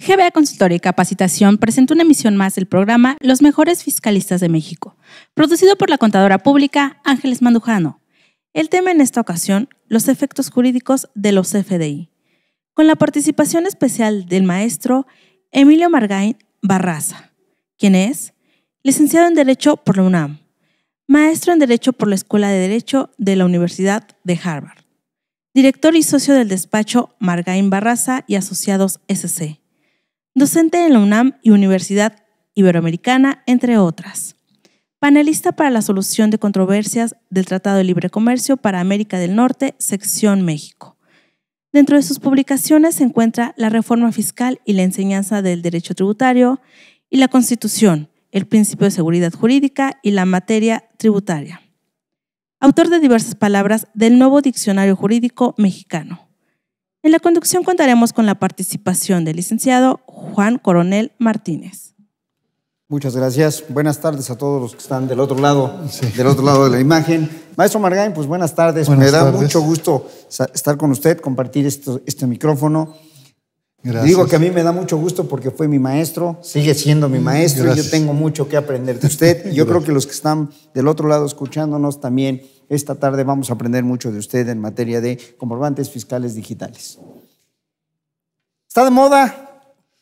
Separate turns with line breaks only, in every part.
GBA Consultoría y Capacitación presenta una emisión más del programa Los Mejores Fiscalistas de México, producido por la contadora pública Ángeles Mandujano. El tema en esta ocasión, los efectos jurídicos de los CFDI, con la participación especial del maestro Emilio Margain Barraza, quien es licenciado en Derecho por la UNAM, maestro en Derecho por la Escuela de Derecho de la Universidad de Harvard, director y socio del despacho Margain Barraza y Asociados SC, docente en la UNAM y Universidad Iberoamericana, entre otras. Panelista para la solución de controversias del Tratado de Libre Comercio para América del Norte, sección México. Dentro de sus publicaciones se encuentra la reforma fiscal y la enseñanza del derecho tributario y la Constitución, el principio de seguridad jurídica y la materia tributaria. Autor de diversas palabras del nuevo diccionario jurídico mexicano. En la conducción contaremos con la participación del licenciado Juan Coronel Martínez.
Muchas gracias. Buenas tardes a todos los que están del otro lado, del otro lado de la imagen. Maestro Margain, pues buenas tardes. Me da mucho gusto estar con usted, compartir este micrófono.
Gracias.
Digo que a mí me da mucho gusto porque fue mi maestro, sigue siendo mi maestro. Gracias. Y yo tengo mucho que aprender de usted. Y yo creo que los que están del otro lado escuchándonos también esta tarde vamos a aprender mucho de usted en materia de comprobantes fiscales digitales. Está de moda.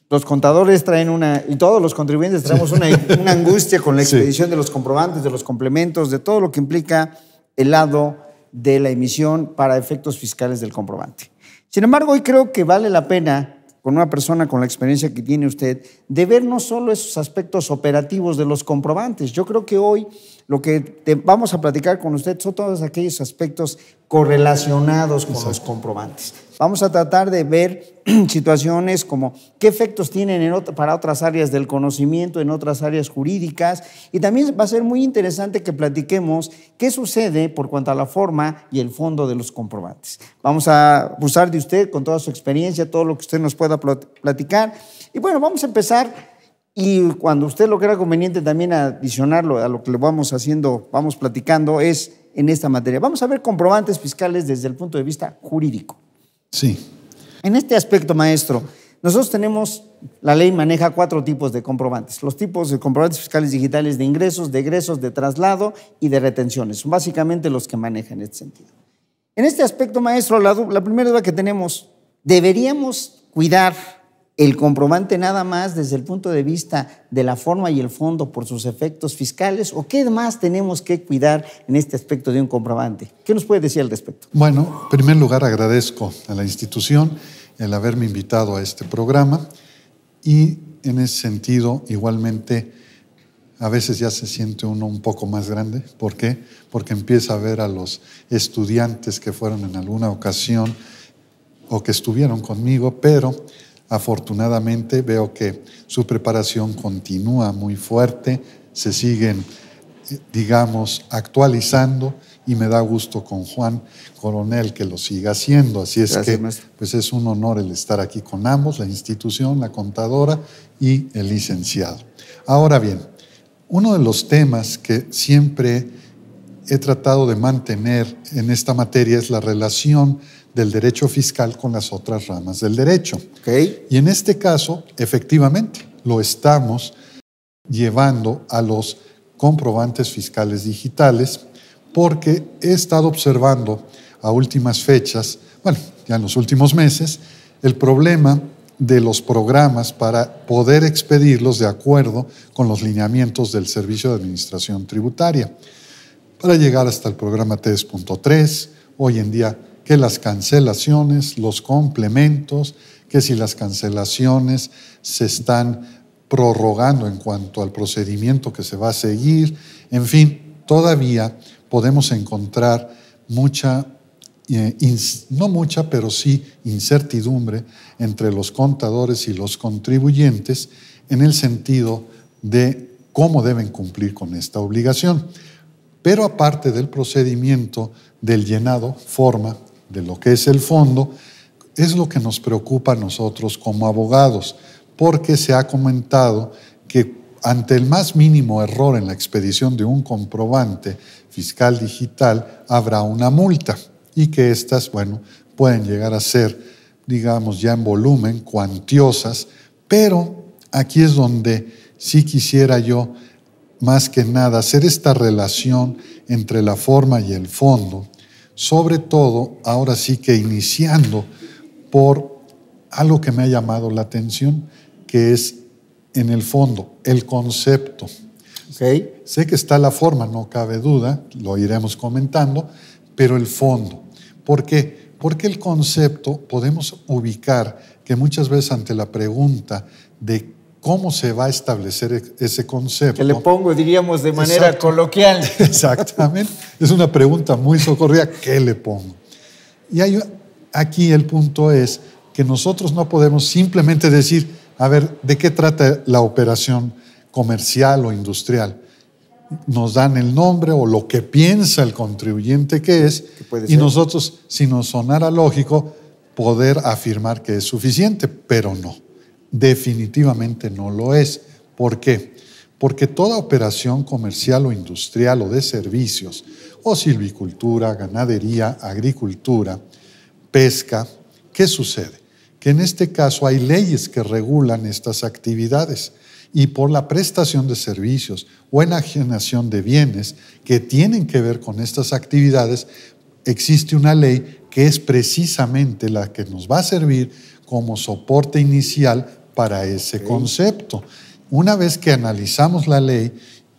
Los contadores traen y todos los contribuyentes traemos una angustia con la expedición de los comprobantes, de los complementos, de todo lo que implica el lado de la emisión para efectos fiscales del comprobante. Sin embargo, hoy creo que vale la pena, con una persona con la experiencia que tiene usted, de ver no solo esos aspectos operativos de los comprobantes. Yo creo que hoy lo que vamos a platicar con usted son todos aquellos aspectos correlacionados con los comprobantes. Vamos a tratar de ver situaciones como qué efectos tienen para otras áreas del conocimiento, en otras áreas jurídicas, y también va a ser muy interesante que platiquemos qué sucede por cuanto a la forma y el fondo de los comprobantes. Vamos a abusar de usted con toda su experiencia, todo lo que usted nos pueda platicar. Y bueno, vamos a empezar. Y cuando usted lo crea conveniente también adicionarlo a lo que le vamos haciendo, vamos platicando, es en esta materia. Vamos a ver comprobantes fiscales desde el punto de vista jurídico.
Sí.
En este aspecto, maestro, nosotros tenemos, la ley maneja 4 tipos de comprobantes. Los tipos de comprobantes fiscales digitales de ingresos, de egresos, de traslado y de retenciones. Son básicamente los que manejan en este sentido. En este aspecto, maestro, la primera duda que tenemos, ¿deberíamos cuidar el comprobante nada más desde el punto de vista de la forma y el fondo por sus efectos fiscales? ¿O qué más tenemos que cuidar en este aspecto de un comprobante? ¿Qué nos puede decir al respecto?
Bueno, en primer lugar agradezco a la institución el haberme invitado a este programa y en ese sentido igualmente a veces ya se siente uno un poco más grande. ¿Por qué? Porque empieza a ver a los estudiantes que fueron en alguna ocasión o que estuvieron conmigo, pero afortunadamente veo que su preparación continúa muy fuerte, se siguen, digamos, actualizando y me da gusto con Juan Coronel que lo siga haciendo. Así es que pues es un honor el estar aquí con ambos, la institución, la contadora y el licenciado. Ahora bien, uno de los temas que siempre he tratado de mantener en esta materia es la relación del derecho fiscal con las otras ramas del derecho.
Okay.
Y en este caso, efectivamente, lo estamos llevando a los comprobantes fiscales digitales porque he estado observando a últimas fechas, bueno, ya en los últimos meses, el problema de los programas para poder expedirlos de acuerdo con los lineamientos del Servicio de Administración Tributaria. Para llegar hasta el programa 3.3, hoy en día que las cancelaciones, los complementos, que si las cancelaciones se están prorrogando en cuanto al procedimiento que se va a seguir, en fin, todavía podemos encontrar mucha, no mucha, pero sí incertidumbre entre los contadores y los contribuyentes en el sentido de cómo deben cumplir con esta obligación. Pero aparte del procedimiento del llenado, forma, de lo que es el fondo, es lo que nos preocupa a nosotros como abogados, porque se ha comentado que ante el más mínimo error en la expedición de un comprobante fiscal digital habrá una multa y que estas, bueno, pueden llegar a ser, digamos, ya en volumen, cuantiosas, Pero aquí es donde sí quisiera yo, más que nada, hacer esta relación entre la forma y el fondo, sobre todo, ahora sí que iniciando por algo que me ha llamado la atención, que es en el fondo, el concepto.
Okay.
Sé que está la forma, no cabe duda, lo iremos comentando, pero el fondo. ¿Por qué? Porque el concepto podemos ubicar que muchas veces ante la pregunta de cómo se va a establecer ese concepto.
Que le pongo, diríamos, de manera coloquial.
Exactamente. Es una pregunta muy socorrida. ¿Qué le pongo? Y aquí el punto es que nosotros no podemos simplemente decir, a ver, ¿de qué trata la operación comercial o industrial? Nos dan el nombre o lo que piensa el contribuyente que es, y nosotros, si nos sonara lógico, poder afirmar que es suficiente, pero no. Definitivamente no lo es. ¿Por qué? Porque toda operación comercial o industrial o de servicios, o silvicultura, ganadería, agricultura, pesca, ¿qué sucede? Que en este caso hay leyes que regulan estas actividades y por la prestación de servicios o enajenación de bienes que tienen que ver con estas actividades, existe una ley que es precisamente la que nos va a servir como soporte inicial para ese concepto. Una vez que analizamos la ley,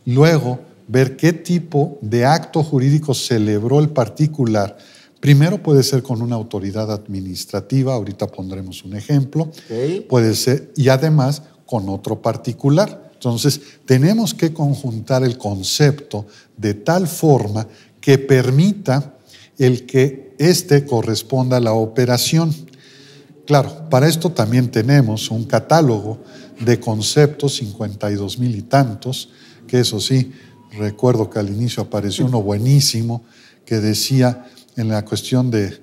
luego ver qué tipo de acto jurídico celebró el particular. Primero puede ser con una autoridad administrativa, ahorita pondremos un ejemplo, puede ser, y además con otro particular. Entonces, tenemos que conjuntar el concepto de tal forma que permita el que éste corresponda a la operación. Claro, para esto también tenemos un catálogo de conceptos, 52,000 y tantos, que eso sí, recuerdo que al inicio apareció uno buenísimo que decía en la cuestión de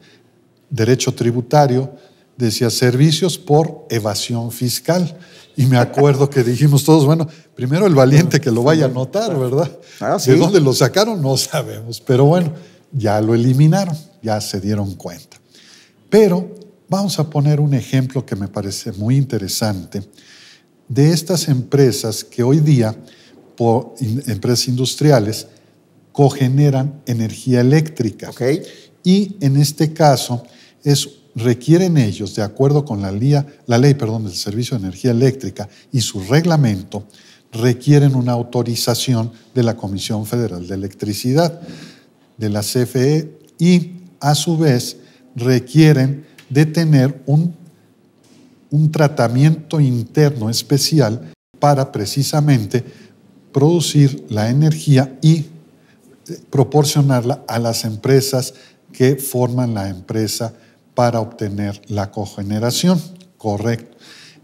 derecho tributario, decía servicios por evasión fiscal. Y me acuerdo que dijimos todos, bueno, primero el valiente que lo vaya a anotar, ¿verdad?
¿Sí?
¿De dónde lo sacaron? No sabemos, pero bueno, ya lo eliminaron, ya se dieron cuenta. Pero vamos a poner un ejemplo que me parece muy interesante de estas empresas que hoy día, por empresas industriales, cogeneran energía eléctrica. Y en este caso requieren ellos, de acuerdo con la ley del Servicio de Energía Eléctrica y su reglamento, requieren una autorización de la Comisión Federal de Electricidad, de la CFE, y a su vez requieren de tener un tratamiento interno especial para precisamente producir la energía y proporcionarla a las empresas que forman la empresa para obtener la cogeneración. Correcto.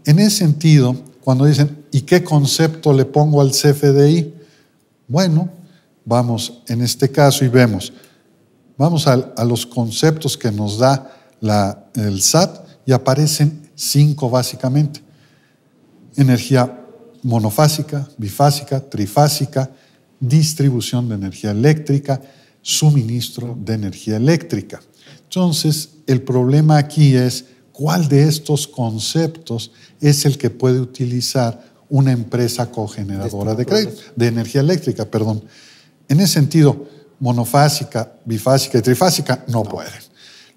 En ese sentido, cuando dicen, ¿y qué concepto le pongo al CFDI? Bueno, vamos en este caso y vemos, vamos a los conceptos que nos da el SAT y aparecen 5 básicamente. Energía monofásica, bifásica, trifásica, distribución de energía eléctrica, suministro de energía eléctrica. Entonces, el problema aquí es cuál de estos conceptos es el que puede utilizar una empresa cogeneradora de energía eléctrica. En ese sentido, monofásica, bifásica y trifásica no pueden.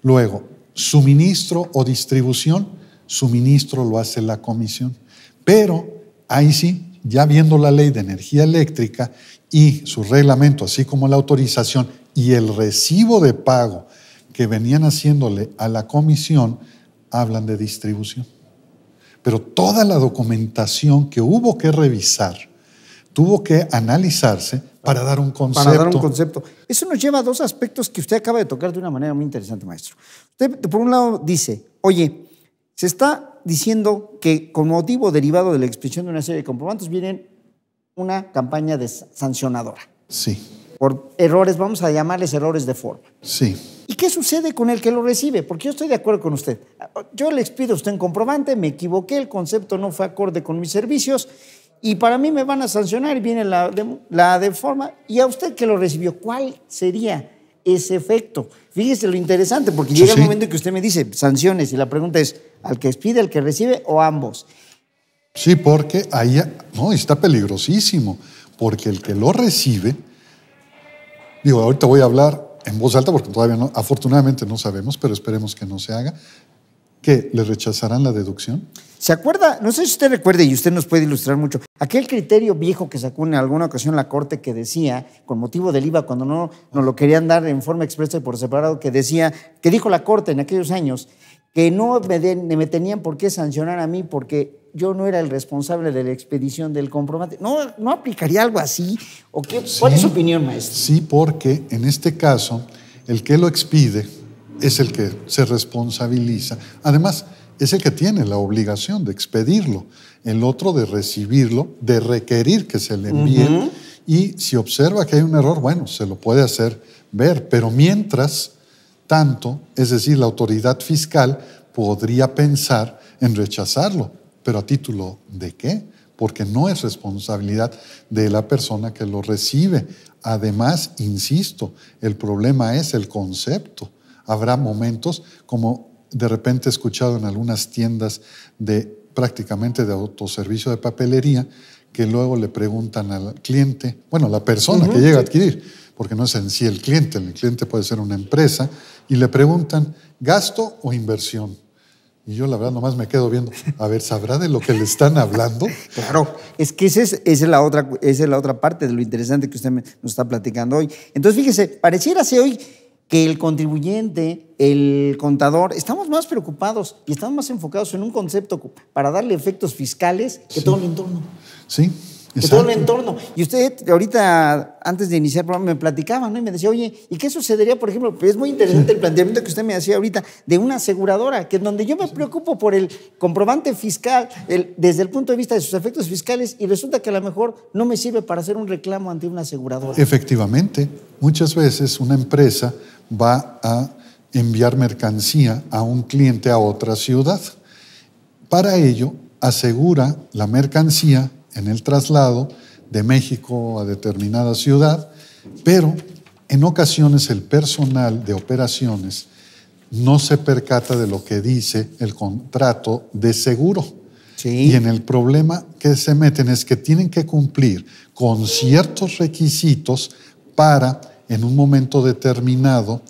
Luego, suministro o distribución, suministro lo hace la comisión. Pero ahí sí, ya viendo la ley de energía eléctrica y su reglamento, así como la autorización y el recibo de pago que venían haciéndole a la comisión, hablan de distribución. Pero toda la documentación que hubo que revisar, tuvo que analizarse para dar un concepto.
Para dar un concepto. Eso nos lleva a 2 aspectos que usted acaba de tocar de una manera muy interesante, maestro. Usted, por un lado, dice, oye, se está diciendo que con motivo derivado de la expedición de una serie de comprobantes viene una campaña sancionadora.
Sí.
Por errores, vamos a llamarles errores de forma.
Sí.
¿Y qué sucede con el que lo recibe? Porque yo estoy de acuerdo con usted. Yo le expido a usted un comprobante, me equivoqué, el concepto no fue acorde con mis servicios y para mí me van a sancionar y viene la de forma. ¿Y a usted que lo recibió? ¿Cuál sería ese efecto? Fíjese lo interesante, porque llega el momento en que usted me dice sanciones y la pregunta es, ¿al que expide, al que recibe o ambos?
Sí, porque ahí no, está peligrosísimo, porque el que lo recibe, digo, ahorita voy a hablar en voz alta porque todavía no, afortunadamente no sabemos, pero esperemos que no se haga, que le rechazarán la deducción.
¿Se acuerda? No sé si usted recuerde, y usted nos puede ilustrar mucho, aquel criterio viejo que sacó en alguna ocasión la Corte que decía, con motivo del IVA, cuando no nos lo querían dar en forma expresa y por separado, que decía, que dijo la Corte en aquellos años, que no me tenían por qué sancionar a mí porque yo no era el responsable de la expedición del comprobante. ¿No aplicaría algo así? ¿O qué? Sí, ¿cuál es su opinión, maestro?
Sí, porque en este caso, el que lo expide es el que se responsabiliza. Además, es el que tiene la obligación de expedirlo, el otro de recibirlo, de requerir que se le envíe, y si observa que hay un error, bueno, se lo puede hacer ver, pero mientras tanto, es decir, la autoridad fiscal podría pensar en rechazarlo, pero ¿a título de qué? Porque no es responsabilidad de la persona que lo recibe. Además, insisto, el problema es el concepto. Habrá momentos, como de repente he escuchado en algunas tiendas prácticamente de autoservicio de papelería, que luego le preguntan al cliente, bueno, la persona que llega a adquirir, porque no es en sí el cliente puede ser una empresa, y le preguntan, ¿gasto o inversión? Y yo la verdad nomás me quedo viendo, a ver, ¿sabrá de lo que le están hablando?
Claro, es que esa es la otra parte de lo interesante que usted nos está platicando hoy. Entonces, fíjese, pareciera ser hoy que el contribuyente, el contador, estamos más preocupados y estamos más enfocados en un concepto para darle efectos fiscales que todo el entorno.
Sí,
que todo el entorno. Y usted ahorita, antes de iniciar el programa, me platicaba, ¿no? Y me decía, oye, ¿y qué sucedería, por ejemplo? Pues es muy interesante el planteamiento que usted me hacía ahorita de una aseguradora, que es donde yo me preocupo por el comprobante fiscal desde el punto de vista de sus efectos fiscales y resulta que a lo mejor no me sirve para hacer un reclamo ante una aseguradora.
Efectivamente, muchas veces una empresa va a enviar mercancía a un cliente a otra ciudad. Para ello, asegura la mercancía en el traslado de México a determinada ciudad, pero en ocasiones el personal de operaciones no se percata de lo que dice el contrato de seguro. Sí. Y en el problema que se meten es que tienen que cumplir con ciertos requisitos para, en un momento determinado,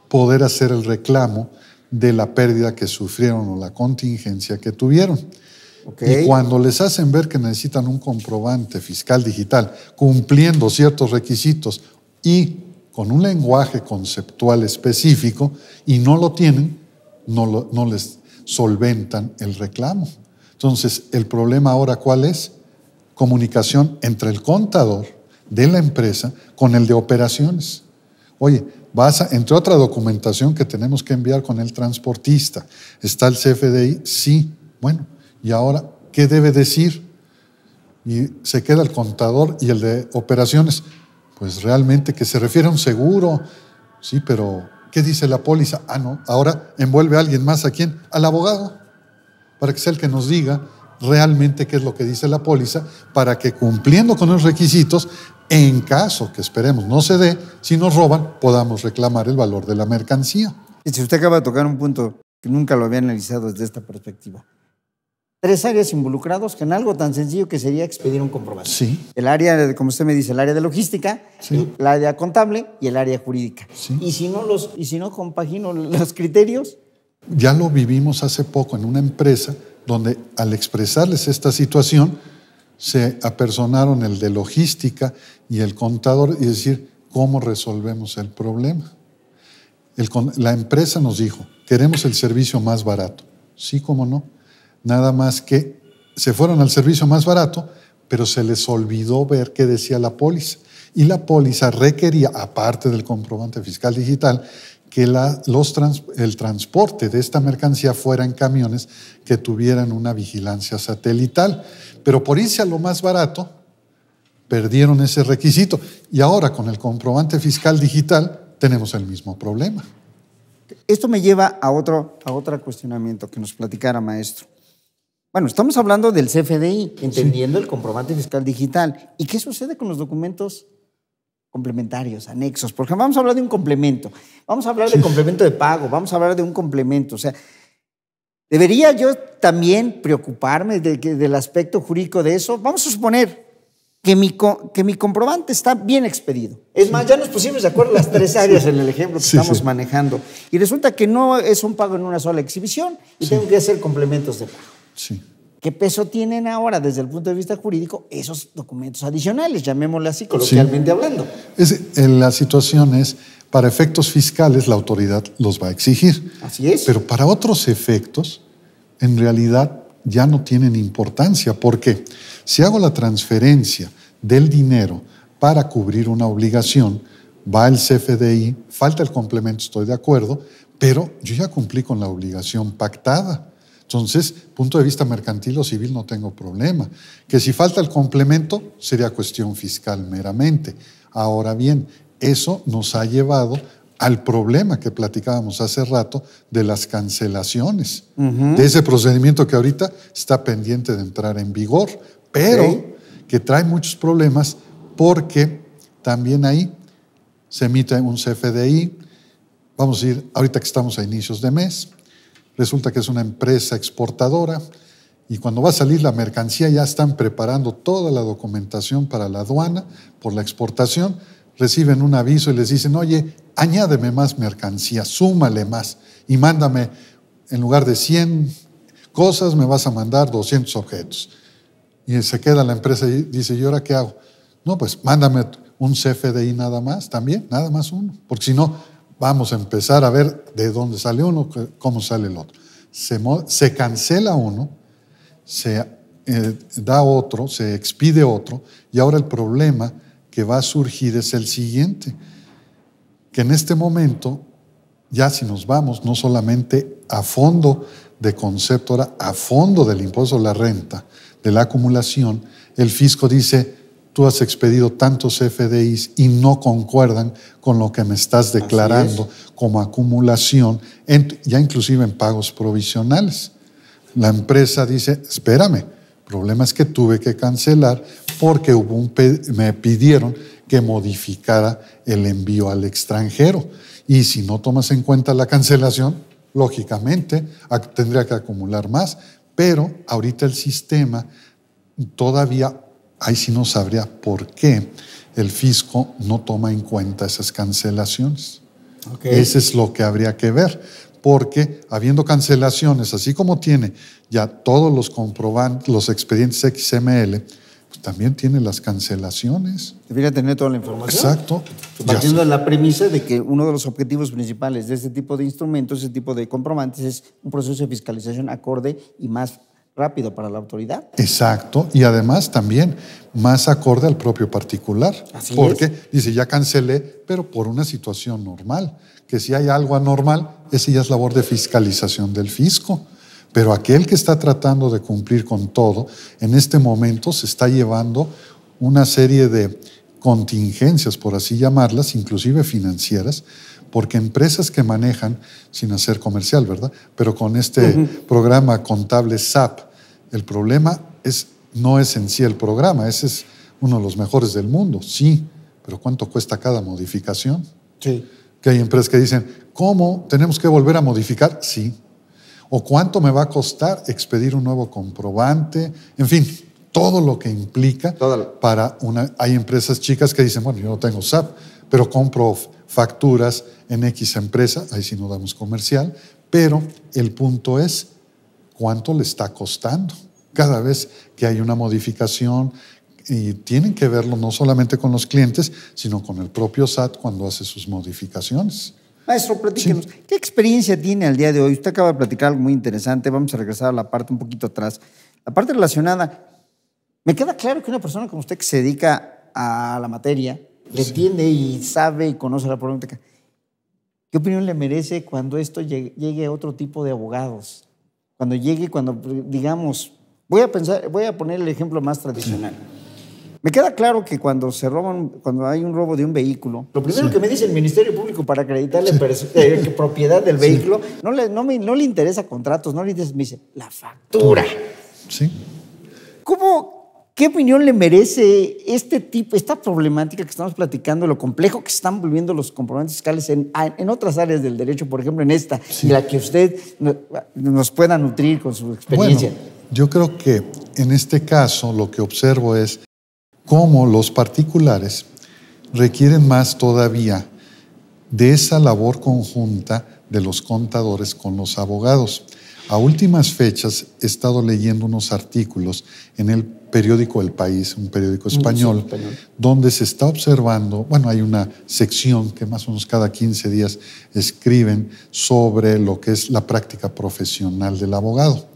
poder hacer el reclamo de la pérdida que sufrieron o la contingencia que tuvieron. Okay. Y cuando les hacen ver que necesitan un comprobante fiscal digital cumpliendo ciertos requisitos y con un lenguaje conceptual específico y no lo tienen, no les solventan el reclamo. Entonces, el problema ahora, ¿cuál es? Comunicación entre el contador de la empresa con el de operaciones. Oye, entre otra documentación que tenemos que enviar con el transportista, ¿está el CFDI? Sí, bueno. ¿Y ahora qué debe decir? Y se queda el contador y el de operaciones. Pues realmente que se refiere a un seguro. Sí, pero ¿qué dice la póliza? Ah, no, ahora envuelve a alguien más. ¿A quién? Al abogado. Para que sea el que nos diga realmente qué es lo que dice la póliza, para que cumpliendo con los requisitos, en caso que esperemos no se dé, si nos roban, podamos reclamar el valor de la mercancía.
Y si usted acaba de tocar un punto que nunca lo había analizado desde esta perspectiva. 3 áreas involucradas en algo tan sencillo que sería expedir un comprobante.
Sí.
El área, como usted me dice, el área de logística, sí, el área contable y el área jurídica. Sí. Y si no compagino los criterios.
Ya lo vivimos hace poco en una empresa donde al expresarles esta situación se apersonaron el de logística y el contador y decir, ¿cómo resolvemos el problema? La empresa nos dijo, queremos el servicio más barato. Sí, cómo no. Nada más que se fueron al servicio más barato, pero se les olvidó ver qué decía la póliza. Y la póliza requería, aparte del comprobante fiscal digital, que el transporte de esta mercancía fuera en camiones que tuvieran una vigilancia satelital. Pero por irse a lo más barato, perdieron ese requisito. Y ahora con el comprobante fiscal digital tenemos el mismo problema.
Esto me lleva a otro cuestionamiento que nos platicara, maestro. Bueno, estamos hablando del CFDI, entendiendo el comprobante fiscal digital. ¿Y qué sucede con los documentos complementarios, anexos? Porque vamos a hablar de un complemento, vamos a hablar de complemento de pago, vamos a hablar de un complemento. O sea, ¿Debería yo también preocuparme del aspecto jurídico de eso? Vamos a suponer que mi comprobante está bien expedido. Es más, ya nos pusimos de acuerdo las 3 áreas en el ejemplo que estamos manejando. Y resulta que no es un pago en una sola exhibición y tengo que hacer complementos de pago.
Sí.
¿Qué peso tienen ahora desde el punto de vista jurídico esos documentos adicionales, llamémosle así, coloquialmente hablando?
La situación es, para efectos fiscales la autoridad los va a exigir.
Así es.
Pero para otros efectos, en realidad ya no tienen importancia. ¿Por qué? Si hago la transferencia del dinero para cubrir una obligación, va el CFDI, falta el complemento, estoy de acuerdo, pero yo ya cumplí con la obligación pactada. Entonces, punto de vista mercantil o civil no tengo problema. Que si falta el complemento sería cuestión fiscal meramente. Ahora bien, eso nos ha llevado al problema que platicábamos hace rato de las cancelaciones, de ese procedimiento que ahorita está pendiente de entrar en vigor, pero que trae muchos problemas porque también ahí se emite un CFDI, vamos a ir, ahorita que estamos a inicios de mes, resulta que es una empresa exportadora y cuando va a salir la mercancía ya están preparando toda la documentación para la aduana por la exportación, reciben un aviso y les dicen, oye, añádeme más mercancía, súmale más y mándame, en lugar de 100 cosas, me vas a mandar 200 objetos. Y se queda la empresa y dice, ¿y ahora qué hago? No, pues mándame un CFDI nada más, también, nada más uno, porque si no, vamos a empezar a ver de dónde sale uno, cómo sale el otro. Se cancela uno, se da otro, se expide otro, y ahora el problema que va a surgir es el siguiente, que en este momento, ya si nos vamos no solamente a fondo de concepto, ahora a fondo del impuesto a la renta, de la acumulación, el fisco dice, tú has expedido tantos FDIs y no concuerdan con lo que me estás declarando como acumulación, ya inclusive en pagos provisionales. La empresa dice, espérame, el problema es que tuve que cancelar porque me pidieron que modificara el envío al extranjero. Y si no tomas en cuenta la cancelación, lógicamente tendría que acumular más, pero ahorita el sistema todavía, ahí sí no sabría por qué el fisco no toma en cuenta esas cancelaciones. Eso es lo que habría que ver, porque habiendo cancelaciones, así como tiene ya todos los comprobantes, los expedientes XML, pues también tiene las cancelaciones.
Debería tener toda la información.
Exacto.
Partiendo de la premisa de que uno de los objetivos principales de este tipo de instrumentos, este tipo de comprobantes, es un proceso de fiscalización acorde y más rápido para la autoridad.
Exacto, y además también más acorde al propio particular.
Así
porque
es.
Dice, ya cancelé, pero por una situación normal, que si hay algo anormal, ese ya es labor de fiscalización del fisco. Pero aquel que está tratando de cumplir con todo, en este momento se está llevando una serie de contingencias, por así llamarlas, inclusive financieras, porque empresas que manejan, sin hacer comercial, ¿verdad? Pero con este programa contable SAP, el problema no es en sí el programa, ese es uno de los mejores del mundo, sí, pero ¿cuánto cuesta cada modificación?
Sí.
Que hay empresas que dicen, ¿cómo? ¿Tenemos que volver a modificar? Sí. ¿O cuánto me va a costar expedir un nuevo comprobante? En fin, todo lo que implica para hay empresas chicas que dicen, bueno, yo no tengo SAP, pero compro facturas en X empresa, ahí sí no damos comercial, pero el punto es cuánto le está costando cada vez que hay una modificación, y tienen que verlo no solamente con los clientes, sino con el propio SAT cuando hace sus modificaciones.
Maestro, platíquenos, ¿qué experiencia tiene al día de hoy? Usted acaba de platicar algo muy interesante, vamos a regresar a la parte un poquito atrás. La parte relacionada, me queda claro que una persona como usted que se dedica a la materia, le entiende y sabe y conoce la problemática. ¿Qué opinión le merece cuando esto llegue a otro tipo de abogados? Cuando digamos, voy a poner el ejemplo más tradicional. Me queda claro que cuando hay un robo de un vehículo, lo primero que me dice el Ministerio Público para acreditarle propiedad del vehículo, no le interesa contratos, no le interesa, me dice, la factura.
Sí.
¿Cómo ¿Qué opinión le merece esta problemática que estamos platicando, lo complejo que se están volviendo los comprobantes fiscales en otras áreas del derecho, por ejemplo en esta, y la que usted nos pueda nutrir con su experiencia?
Bueno, yo creo que en este caso lo que observo es cómo los particulares requieren más todavía de esa labor conjunta de los contadores con los abogados. A últimas fechas he estado leyendo unos artículos en el periódico El País, un periódico español, donde se está observando, bueno, hay una sección que más o menos cada 15 días escriben sobre lo que es la práctica profesional del abogado.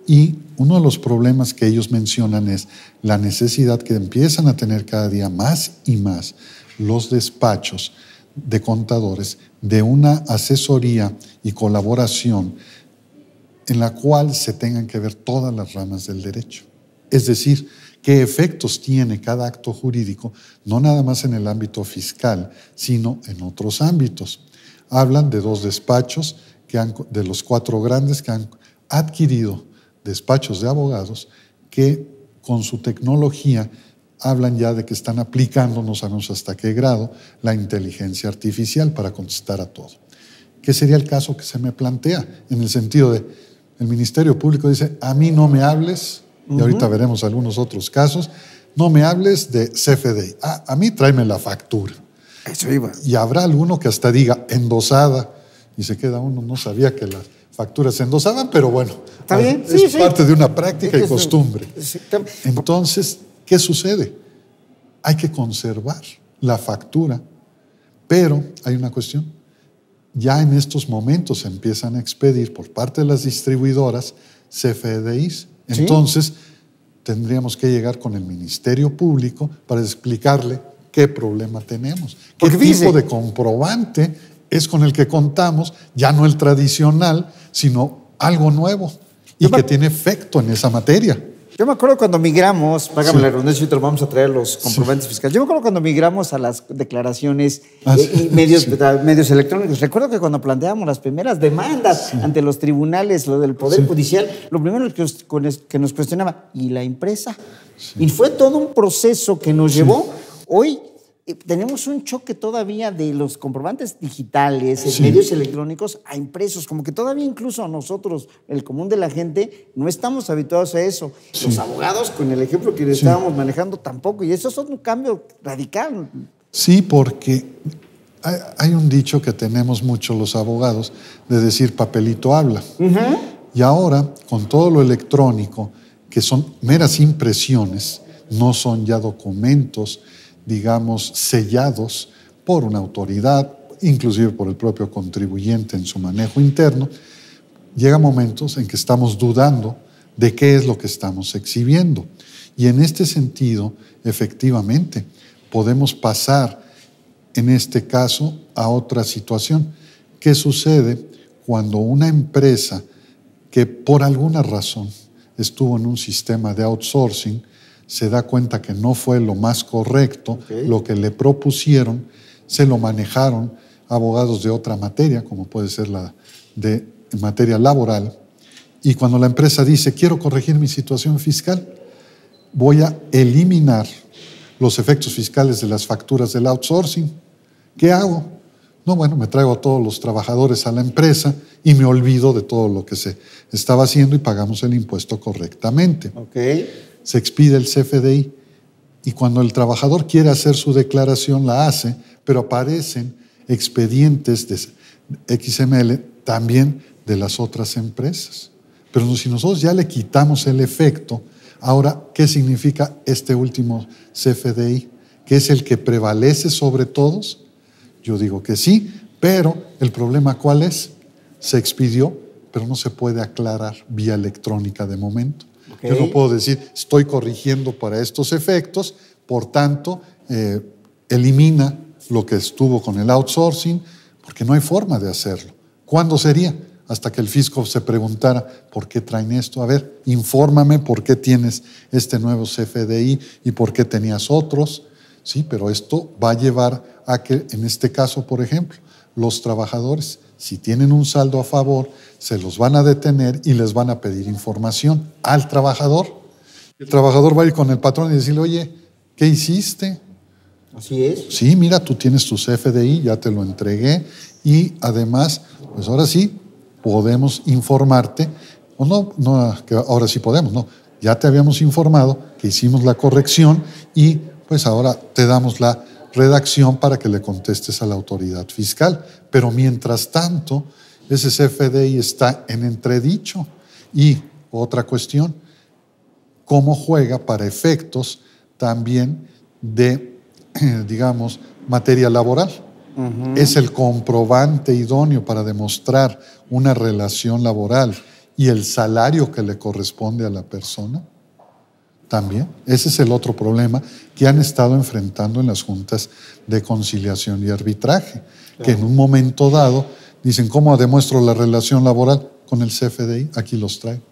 Y uno de los problemas que ellos mencionan es la necesidad que empiezan a tener cada día más y más los despachos de contadores de una asesoría y colaboración en la cual se tengan que ver todas las ramas del derecho. Es decir, qué efectos tiene cada acto jurídico, no nada más en el ámbito fiscal, sino en otros ámbitos. Hablan de 2 despachos, de los 4 grandes que han adquirido despachos de abogados que con su tecnología hablan ya de que están aplicando, no sabemos hasta qué grado, la inteligencia artificial para contestar a todo. ¿Qué sería el caso que se me plantea? En el sentido de, el Ministerio Público dice, a mí no me hables, y ahorita veremos algunos otros casos, no me hables de CFDI, a mí tráeme la factura.
Eso iba.
Y habrá alguno que hasta diga endosada, y se queda uno, no sabía que las facturas se endosaban, pero bueno,
¿está bien?
Es parte de una práctica y costumbre. Entonces, ¿qué sucede? Hay que conservar la factura, pero hay una cuestión. Ya en estos momentos se empiezan a expedir por parte de las distribuidoras CFDIs. Entonces, tendríamos que llegar con el Ministerio Público para explicarle qué problema tenemos. ¿Qué tipo de comprobante es con el que contamos? Ya no el tradicional, sino algo nuevo y que tiene efecto en esa materia.
Yo me acuerdo cuando migramos, págame la redundancia, y te lo vamos a traer los comprobantes fiscales. Yo me acuerdo cuando migramos a las declaraciones y medios electrónicos. Recuerdo que cuando planteábamos las primeras demandas ante los tribunales, lo del Poder Judicial, lo primero que nos cuestionaba, ¿y la empresa? Y fue todo un proceso que nos llevó. Hoy tenemos un choque todavía de los comprobantes digitales, medios electrónicos, a impresos, como que todavía incluso nosotros, el común de la gente, no estamos habituados a eso. Los abogados, con el ejemplo que estábamos manejando, tampoco, y eso es un cambio radical.
Sí, porque hay un dicho que tenemos mucho los abogados, de decir papelito habla. Y ahora, con todo lo electrónico, que son meras impresiones, no son ya documentos, digamos, sellados por una autoridad, inclusive por el propio contribuyente en su manejo interno, llega momentos en que estamos dudando de qué es lo que estamos exhibiendo. Y en este sentido, efectivamente, podemos pasar, en este caso, a otra situación. ¿Qué sucede cuando una empresa que por alguna razón estuvo en un sistema de outsourcing se da cuenta que no fue lo más correcto, lo que le propusieron, se lo manejaron abogados de otra materia, como puede ser la de materia laboral, y cuando la empresa dice, quiero corregir mi situación fiscal, voy a eliminar los efectos fiscales de las facturas del outsourcing, ¿qué hago? No, bueno, me traigo a todos los trabajadores a la empresa y me olvido de todo lo que se estaba haciendo y pagamos el impuesto correctamente. Se expide el CFDI y cuando el trabajador quiere hacer su declaración la hace, pero aparecen expedientes de XML también de las otras empresas. Pero si nosotros ya le quitamos el efecto, ahora, ¿qué significa este último CFDI? ¿Que es el que prevalece sobre todos? Yo digo que sí, pero el problema ¿cuál es? Se expidió, pero no se puede aclarar vía electrónica de momento. Yo no puedo decir, estoy corrigiendo para estos efectos, por tanto, elimina lo que estuvo con el outsourcing, porque no hay forma de hacerlo. ¿Cuándo sería? Hasta que el fisco se preguntara, ¿por qué traen esto? A ver, infórmame por qué tienes este nuevo CFDI y por qué tenías otros. Sí, pero esto va a llevar a que, en este caso, por ejemplo, los trabajadores, si tienen un saldo a favor, se los van a detener y les van a pedir información al trabajador. El trabajador va a ir con el patrón y decirle, oye, ¿qué hiciste?
Así es.
Sí, mira, tú tienes tu CFDI, ya te lo entregué y además, pues ahora sí podemos informarte, o no, que ahora sí podemos, no, ya te habíamos informado que hicimos la corrección y pues ahora te damos la redacción para que le contestes a la autoridad fiscal. Pero mientras tanto, ese CFDI está en entredicho. Y otra cuestión, ¿cómo juega para efectos también de, digamos, materia laboral? Es el comprobante idóneo para demostrar una relación laboral y el salario que le corresponde a la persona. También, ese es el otro problema que han estado enfrentando en las juntas de conciliación y arbitraje, que en un momento dado dicen, ¿cómo demuestro la relación laboral? Con el CFDI, aquí los traigo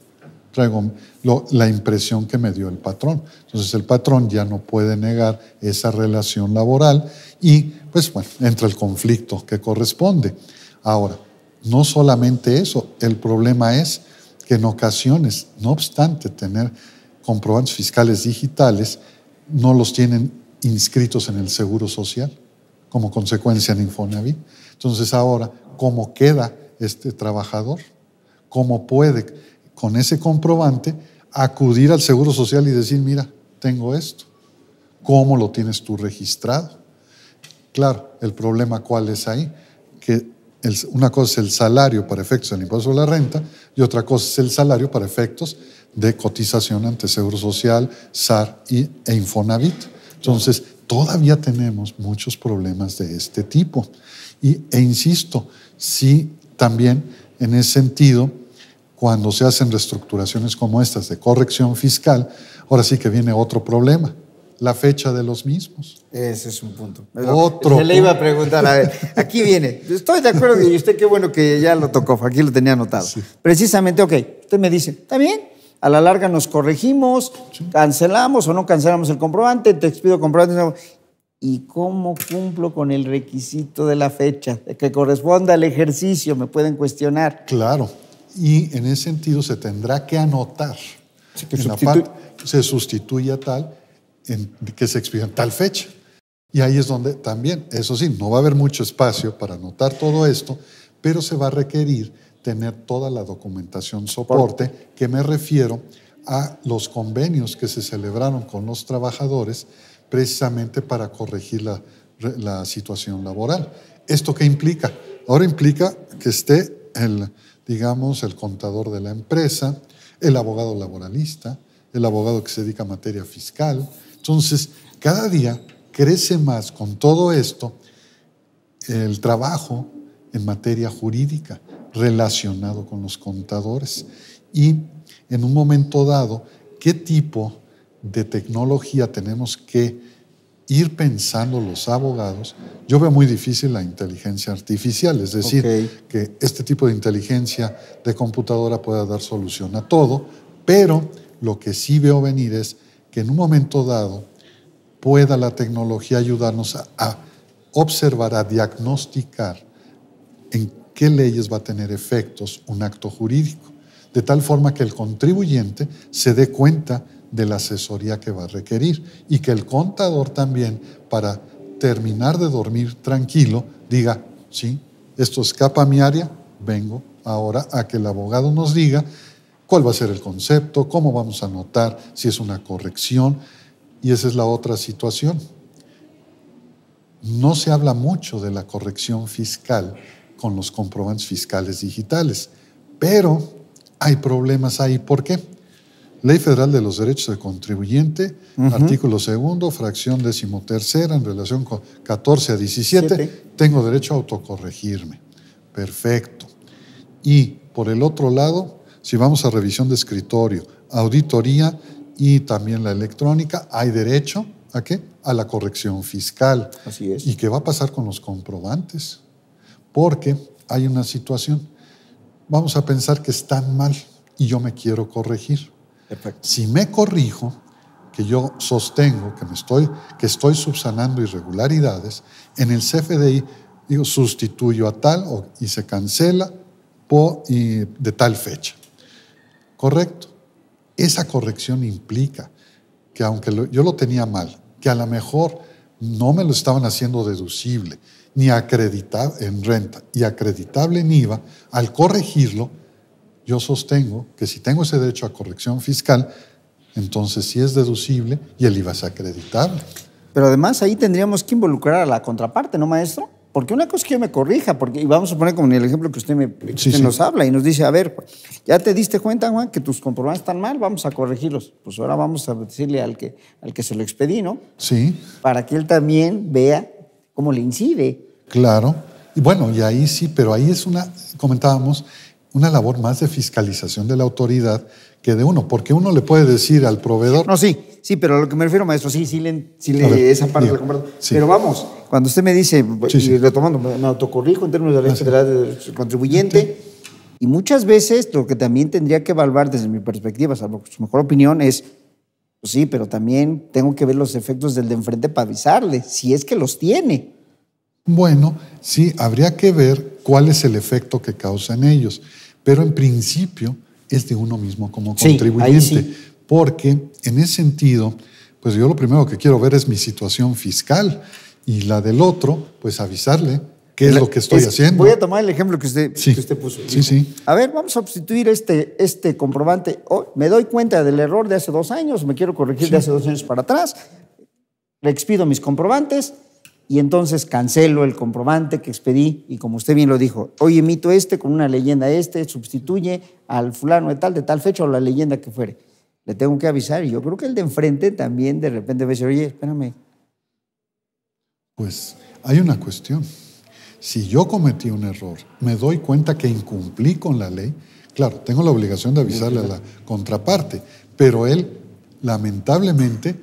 la impresión que me dio el patrón. Entonces el patrón ya no puede negar esa relación laboral y pues bueno, entra el conflicto que corresponde. Ahora, no solamente eso, el problema es que en ocasiones, no obstante tener comprobantes fiscales digitales, no los tienen inscritos en el Seguro Social, como consecuencia en Infonavit. Entonces ahora, ¿cómo queda este trabajador? ¿Cómo puede, con ese comprobante, acudir al Seguro Social y decir, mira, tengo esto? ¿Cómo lo tienes tú registrado? Claro, el problema ¿cuál es ahí? Que una cosa es el salario para efectos del impuesto sobre la renta y otra cosa es el salario para efectos de cotización ante Seguro Social, SAR e Infonavit. Entonces, todavía tenemos muchos problemas de este tipo. E insisto, sí, también en ese sentido, cuando se hacen reestructuraciones como estas de corrección fiscal, ahora sí que viene otro problema, la fecha de los mismos.
Ese es un punto.
Otro
Se le iba a preguntar, a ver, aquí viene. Estoy de acuerdo y usted qué bueno que ya lo tocó, aquí lo tenía anotado. Sí. Precisamente, ok, usted me dice, ¿está bien? A la larga nos corregimos, cancelamos o no cancelamos el comprobante, te expido comprobante. ¿Y cómo cumplo con el requisito de la fecha? De que corresponda al ejercicio, me pueden cuestionar.
Claro, y en ese sentido se tendrá que anotar.
Sí, que
se sustituye a tal que se expida en tal fecha. Y ahí es donde también, eso sí, no va a haber mucho espacio para anotar todo esto, pero se va a requerir tener toda la documentación soporte, que me refiero a los convenios que se celebraron con los trabajadores precisamente para corregir la situación laboral. ¿Esto qué implica? Ahora implica que esté el contador de la empresa, el abogado laboralista, el abogado que se dedica a materia fiscal. Entonces, cada día crece más con todo esto el trabajo en materia jurídica relacionado con los contadores. Y en un momento dado, ¿qué tipo de tecnología tenemos que ir pensando los abogados? Yo veo muy difícil la inteligencia artificial, es decir, que este tipo de inteligencia de computadora pueda dar solución a todo, pero lo que sí veo venir es que en un momento dado pueda la tecnología ayudarnos a observar, a diagnosticar en qué leyes va a tener efectos un acto jurídico, de tal forma que el contribuyente se dé cuenta de la asesoría que va a requerir y que el contador también, para terminar de dormir tranquilo, diga, sí, esto escapa a mi área, vengo ahora a que el abogado nos diga cuál va a ser el concepto, cómo vamos a anotar, si es una corrección. Y esa es la otra situación. No se habla mucho de la corrección fiscal con los comprobantes fiscales digitales, pero hay problemas ahí. ¿Por qué? Ley Federal de los Derechos del Contribuyente, artículo 2º, fracción 13ª, en relación con 14 a 17, tengo derecho a autocorregirme. Perfecto. Y por el otro lado, si vamos a revisión de escritorio, auditoría y también la electrónica, hay derecho ¿a qué? A la corrección fiscal.
Así es.
¿Y qué va a pasar con los comprobantes? Porque hay una situación. Vamos a pensar que están mal y yo me quiero corregir.
Perfecto.
Si me corrijo, que yo sostengo que estoy subsanando irregularidades, en el CFDI digo sustituyo a tal y se cancela de tal fecha. ¿Correcto? Esa corrección implica que aunque yo lo tenía mal, que a lo mejor no me lo estaban haciendo deducible, ni acreditable en renta y acreditable en IVA, al corregirlo, yo sostengo que si tengo ese derecho a corrección fiscal, entonces sí es deducible y el IVA es acreditable.
Pero además ahí tendríamos que involucrar a la contraparte, ¿no, maestro? Porque una cosa es que yo me corrija, porque, y vamos a poner como en el ejemplo que usted nos habla y nos dice, a ver, ya te diste cuenta, Juan, que tus comprobantes están mal, vamos a corregirlos. Pues ahora vamos a decirle al que se lo expedí, ¿no?
Sí.
Para que él también vea cómo le incide.
Claro. Y bueno, y ahí sí, pero ahí es comentábamos, una labor más de fiscalización de la autoridad que de uno, porque uno le puede decir al proveedor...
No, sí, pero a lo que me refiero, maestro, sí, esa parte la comparto. Sí. Pero vamos, cuando usted me dice, y retomando, me autocorrijo en términos de la ley federal del contribuyente, y muchas veces lo que también tendría que evaluar desde mi perspectiva, salvo su mejor opinión, es, pues sí, pero también tengo que ver los efectos del de enfrente para avisarle, si es que los tiene.
Bueno, sí, habría que ver cuál es el efecto que causan ellos, pero en principio es de uno mismo como contribuyente, porque en ese sentido, pues yo lo primero que quiero ver es mi situación fiscal y la del otro, pues avisarle qué es lo que estoy haciendo.
Voy a tomar el ejemplo que usted puso.
Sí.
A ver, vamos a sustituir este comprobante. Me doy cuenta del error de hace 2 años, me quiero corregir de hace 2 años para atrás, le expido mis comprobantes y entonces cancelo el comprobante que expedí y como usted bien lo dijo, hoy emito con una leyenda sustituye al fulano de tal fecha o la leyenda que fuere. Le tengo que avisar y yo creo que el de enfrente también de repente va a decir, oye, espérame.
Pues hay una cuestión. Si yo cometí un error, me doy cuenta que incumplí con la ley, claro, tengo la obligación de avisarle a la contraparte, pero él lamentablemente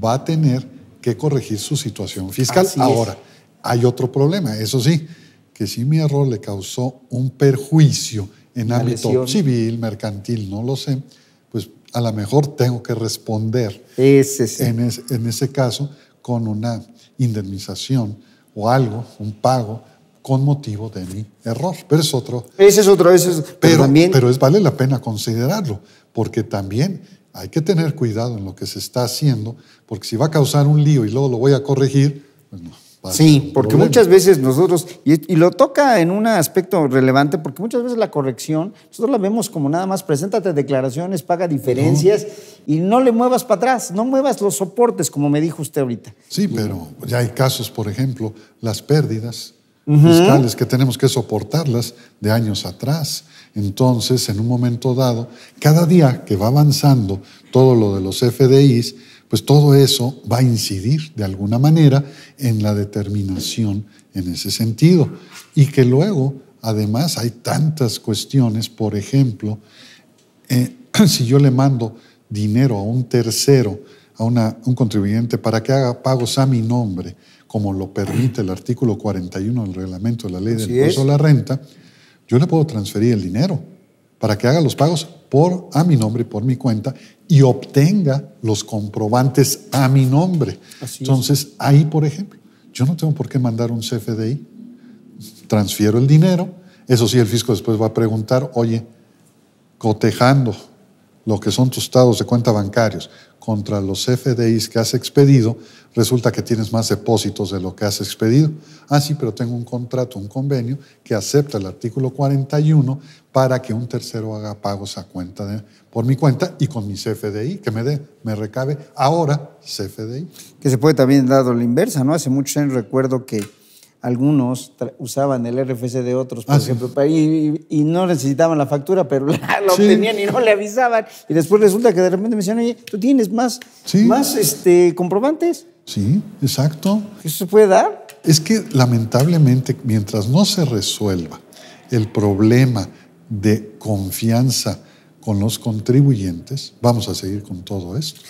va a tener que corregir su situación fiscal. Ahora, hay otro problema, eso sí, que si mi error le causó un perjuicio en ámbito civil, mercantil, no lo sé, pues a lo mejor tengo que responder en ese caso con una indemnización o algo, un pago con motivo de mi error. Pero es otro. Pero vale la pena considerarlo, porque también hay que tener cuidado en lo que se está haciendo, porque si va a causar un lío y luego lo voy a corregir, pues no.
Sí, porque muchas veces nosotros, y lo toca en un aspecto relevante, porque muchas veces la corrección, nosotros la vemos como nada más, preséntate declaraciones, paga diferencias y no le muevas para atrás, no muevas los soportes, como me dijo usted ahorita.
Sí, pero ya hay casos, por ejemplo, las pérdidas fiscales que tenemos que soportarlas de años atrás. Entonces, en un momento dado, cada día que va avanzando todo lo de los FDIs, pues todo eso va a incidir de alguna manera en la determinación en ese sentido. Y que luego, además, hay tantas cuestiones, por ejemplo, si yo le mando dinero a un tercero, a un contribuyente para que haga pagos a mi nombre, como lo permite el artículo 41 del reglamento de la ley del impuesto a la renta, yo le puedo transferir el dinero para que haga los pagos a mi nombre y por mi cuenta y obtenga los comprobantes a mi nombre. Entonces, ahí, por ejemplo, yo no tengo por qué mandar un CFDI, transfiero el dinero, eso sí, el fisco después va a preguntar, oye, cotejando lo que son tus estados de cuenta bancarios contra los CFDIs que has expedido, resulta que tienes más depósitos de lo que has expedido. Ah, sí, pero tengo un contrato, un convenio que acepta el artículo 41 para que un tercero haga pagos por mi cuenta y con mi CFDI, que me recabe ahora CFDI.
Que se puede también dar la inversa, ¿no? Hace muchos años recuerdo que algunos usaban el RFC de otros, por ejemplo, y no necesitaban la factura, pero la obtenían y no le avisaban. Y después resulta que de repente me decían, oye, ¿tú tienes más comprobantes?
Sí, exacto.
¿Eso se puede dar?
Es que lamentablemente, mientras no se resuelva el problema de confianza con los contribuyentes, vamos a seguir con todo esto.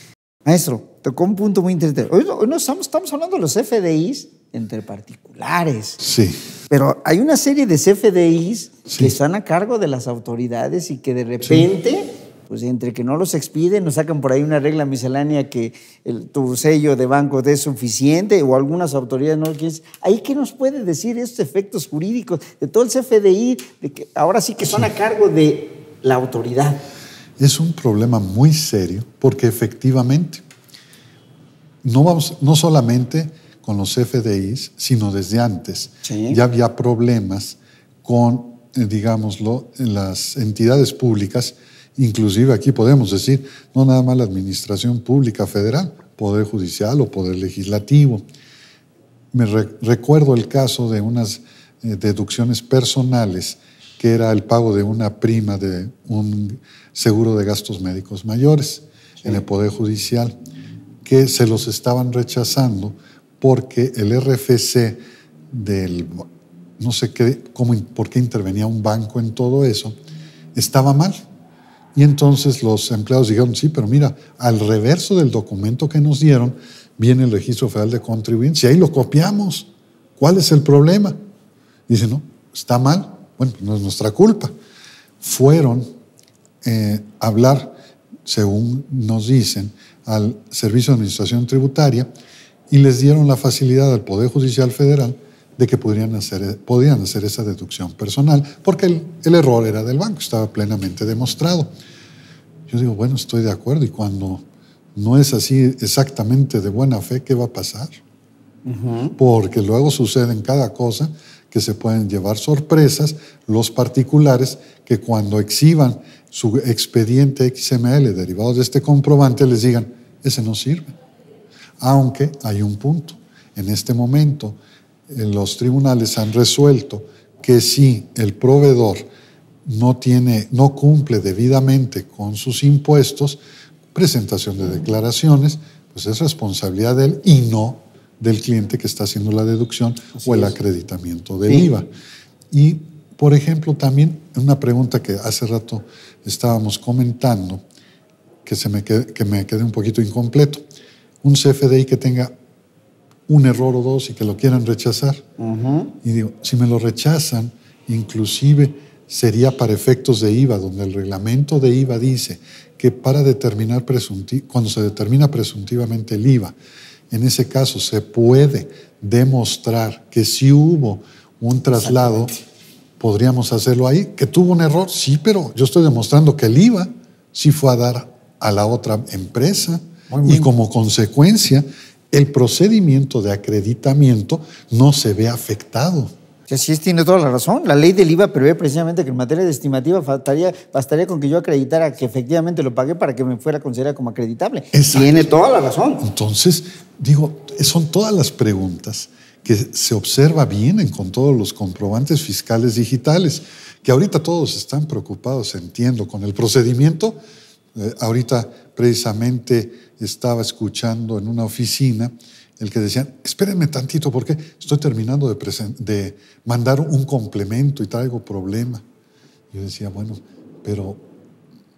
Maestro, tocó un punto muy interesante. Hoy no estamos hablando de los FDIs entre particulares.
Sí.
Pero hay una serie de CFDIs que están a cargo de las autoridades y que de repente, pues entre que no los expiden, nos sacan por ahí una regla miscelánea que tu sello de banco es suficiente o algunas autoridades no lo quieren. ¿Ahí qué nos puede decir estos efectos jurídicos de todo el CFDI, de que ahora sí que son a cargo de la autoridad?
Es un problema muy serio porque efectivamente no solamente con los FDIs, sino desde antes.
Sí.
Ya había problemas con, digámoslo, las entidades públicas, inclusive aquí podemos decir, no nada más la administración pública federal, poder judicial o poder legislativo. Recuerdo el caso de unas deducciones personales, que era el pago de una prima de un seguro de gastos médicos mayores en el Poder Judicial, que se los estaban rechazando porque el RFC no sé por qué intervenía un banco en todo eso, estaba mal. Y entonces los empleados dijeron, sí, pero mira, al reverso del documento que nos dieron viene el Registro Federal de Contribuyentes y ahí lo copiamos. ¿Cuál es el problema? Dice, no, está mal. Bueno, no es nuestra culpa. Fueron a hablar, según nos dicen, al Servicio de Administración Tributaria y les dieron la facilidad al Poder Judicial Federal de que podían hacer esa deducción personal, porque el error era del banco, estaba plenamente demostrado. Yo digo, bueno, estoy de acuerdo, y cuando no es así exactamente de buena fe, ¿qué va a pasar? Porque luego suceden cada cosa, que se pueden llevar sorpresas los particulares que cuando exhiban su expediente XML derivado de este comprobante les digan, ese no sirve. Aunque hay un punto, en este momento los tribunales han resuelto que si el proveedor no cumple debidamente con sus impuestos, presentación de declaraciones, pues es responsabilidad de él y no del cliente que está haciendo la deducción o el acreditamiento del IVA. Y, por ejemplo, también una pregunta que hace rato estábamos comentando, que me quedé un poquito incompleto. Un CFDI que tenga un error o dos y que lo quieran rechazar. Y digo, si me lo rechazan, inclusive sería para efectos de IVA, donde el reglamento de IVA dice que para determinar cuando se determina presuntivamente el IVA, en ese caso se puede demostrar que si hubo un traslado, podríamos hacerlo ahí. Que tuvo un error, sí, pero yo estoy demostrando que el IVA sí fue a dar a la otra empresa. Y como consecuencia, el procedimiento de acreditamiento no se ve afectado.
Así es, tiene toda la razón. La ley del IVA prevé precisamente que en materia de estimativa bastaría con que yo acreditara que efectivamente lo pagué para que me fuera considerado como acreditable. Exacto. Tiene toda la razón.
Entonces, digo, son todas las preguntas que se observa vienen con todos los comprobantes fiscales digitales, que ahorita todos están preocupados, entiendo, con el procedimiento. Ahorita precisamente estaba escuchando en una oficina el que decían, espérenme tantito porque estoy terminando de mandar un complemento y traigo problema. Yo decía, bueno, pero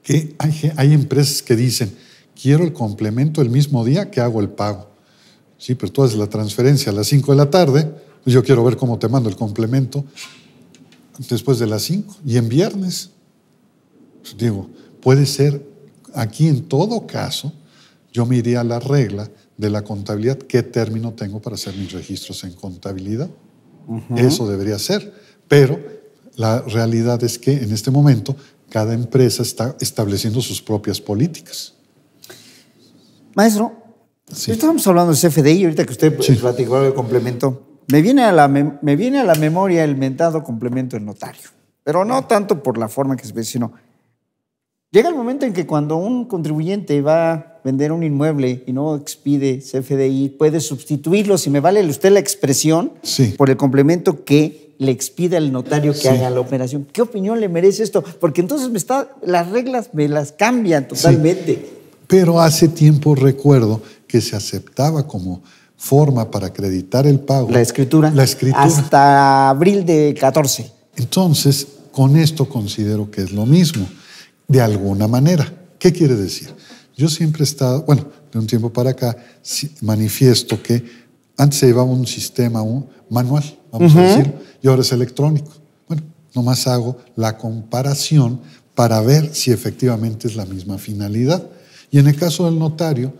¿qué? Hay empresas que dicen, quiero el complemento el mismo día que hago el pago. Sí, pero tú haces la transferencia a las 5 de la tarde, pues yo quiero ver cómo te mando el complemento después de las 5 y en viernes. Pues digo, puede ser, aquí en todo caso, yo me iría a la regla de la contabilidad, qué término tengo para hacer mis registros en contabilidad. Eso debería ser, pero la realidad es que en este momento cada empresa está estableciendo sus propias políticas.
Maestro, estábamos hablando de CFDI, ahorita que usted platicó del complemento, me viene a la memoria el mentado complemento del notario, pero no tanto por la forma que se ve, sino llega el momento en que cuando un contribuyente va a vender un inmueble y no expide CFDI, puede sustituirlo, si me vale usted la expresión, por el complemento que le expida el notario que haga la operación. ¿Qué opinión le merece esto? Porque entonces las reglas me las cambian totalmente.
Sí. Pero hace tiempo recuerdo que se aceptaba como forma para acreditar el pago.
La escritura. Hasta abril de 14.
Entonces, con esto considero que es lo mismo. De alguna manera. ¿Qué quiere decir? Yo siempre he estado, bueno, de un tiempo para acá, manifiesto que antes se llevaba un sistema manual, vamos a decirlo, y ahora es electrónico. Bueno, nomás hago la comparación para ver si efectivamente es la misma finalidad. Y en el caso del notario,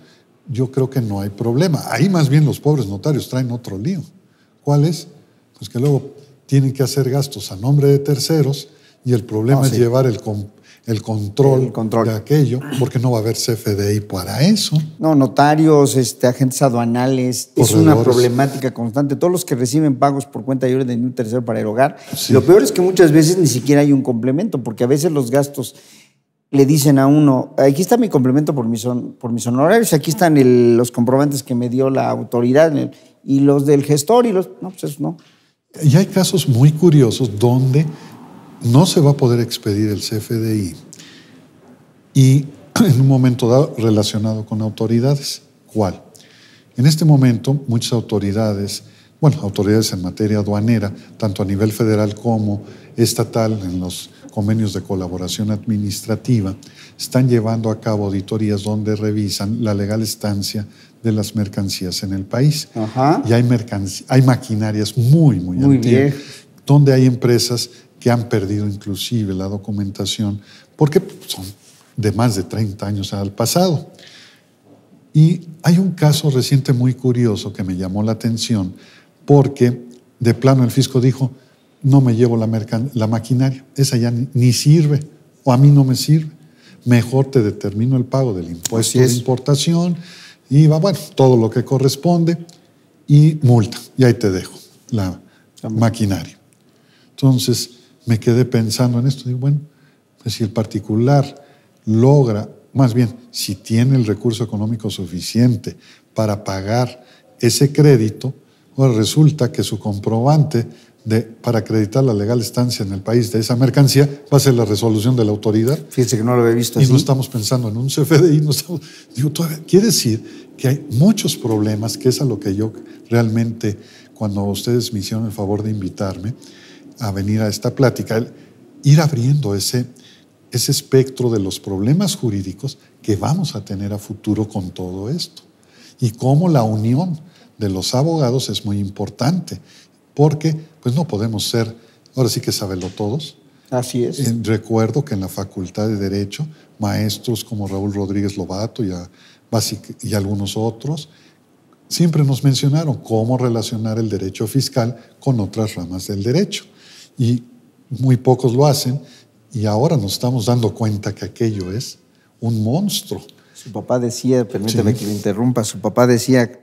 yo creo que no hay problema. Ahí más bien los pobres notarios traen otro lío. ¿Cuál es? Pues que luego tienen que hacer gastos a nombre de terceros y el problema es llevar el control de aquello, porque no va a haber CFDI para eso.
No, notarios, agentes aduanales, es una problemática constante. Todos los que reciben pagos por cuenta y orden de un tercero para el hogar. Sí. Lo peor es que muchas veces ni siquiera hay un complemento, porque a veces los gastos le dicen a uno, aquí está mi complemento por mis honorarios, aquí están los comprobantes que me dio la autoridad y los del gestor y los... No, pues eso no.
Y hay casos muy curiosos donde no se va a poder expedir el CFDI y en un momento dado relacionado con autoridades. ¿Cuál? En este momento muchas autoridades en materia aduanera, tanto a nivel federal como estatal, en los convenios de colaboración administrativa, están llevando a cabo auditorías donde revisan la legal estancia de las mercancías en el país. Ajá. Y hay maquinarias muy antiguas, donde hay empresas que han perdido inclusive la documentación porque son de más de 30 años al pasado. Y hay un caso reciente muy curioso que me llamó la atención porque de plano el fisco dijo, no me llevo la maquinaria, esa ya ni sirve o a mí no me sirve. Mejor te determino el pago del impuesto de importación, IVA, todo lo que corresponde y multa. Y ahí te dejo la maquinaria. Entonces me quedé pensando en esto. Digo, pues si el particular logra, más bien, si tiene el recurso económico suficiente para pagar ese crédito, pues resulta que su comprobante para acreditar la legal estancia en el país de esa mercancía va a ser la resolución de la autoridad.
Fíjese que no lo había visto así.
Y no estamos pensando en un CFDI. Quiere decir que hay muchos problemas, que es a lo que yo realmente, cuando ustedes me hicieron el favor de invitarme a venir a esta plática, ir abriendo ese espectro de los problemas jurídicos que vamos a tener a futuro con todo esto. Y cómo la unión de los abogados es muy importante, porque pues no podemos ser, ahora sí que saberlo todos.
Así es.
Recuerdo que en la Facultad de Derecho, maestros como Raúl Rodríguez Lobato y algunos otros, siempre nos mencionaron cómo relacionar el derecho fiscal con otras ramas del derecho. Y muy pocos lo hacen, y ahora nos estamos dando cuenta que aquello es un monstruo.
Su papá decía, permíteme que lo interrumpa, su papá decía,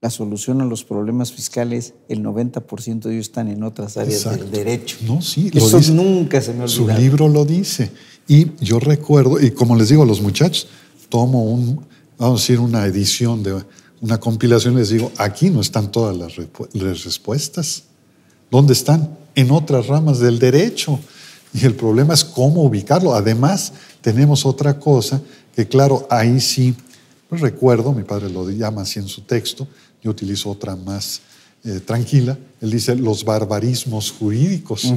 la solución a los problemas fiscales, el 90% de ellos están en otras áreas del derecho.
No, sí,
eso dice, nunca se me olvida.
Su libro lo dice. Y yo recuerdo, y como les digo a los muchachos, tomo vamos a decir, una edición de una compilación, les digo, aquí no están todas las respuestas. ¿Dónde están? En otras ramas del derecho. Y el problema es cómo ubicarlo. Además, tenemos otra cosa que, claro, ahí sí, pues recuerdo, mi padre lo llama así en su texto, yo utilizo otra más tranquila. Él dice los barbarismos jurídicos.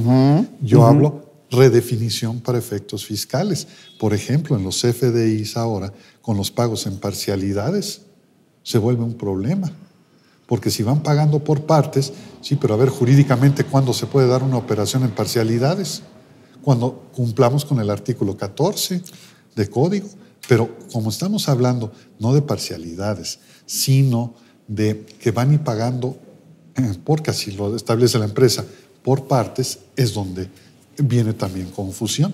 Yo hablo redefinición para efectos fiscales. Por ejemplo, en los CFDIs ahora, con los pagos en parcialidades, se vuelve un problema. Porque si van pagando por partes, sí, pero a ver, jurídicamente, ¿cuándo se puede dar una operación en parcialidades? Cuando cumplamos con el artículo 14 de código. Pero como estamos hablando no de parcialidades, sino de que van y pagando, porque así lo establece la empresa, por partes, es donde viene también confusión.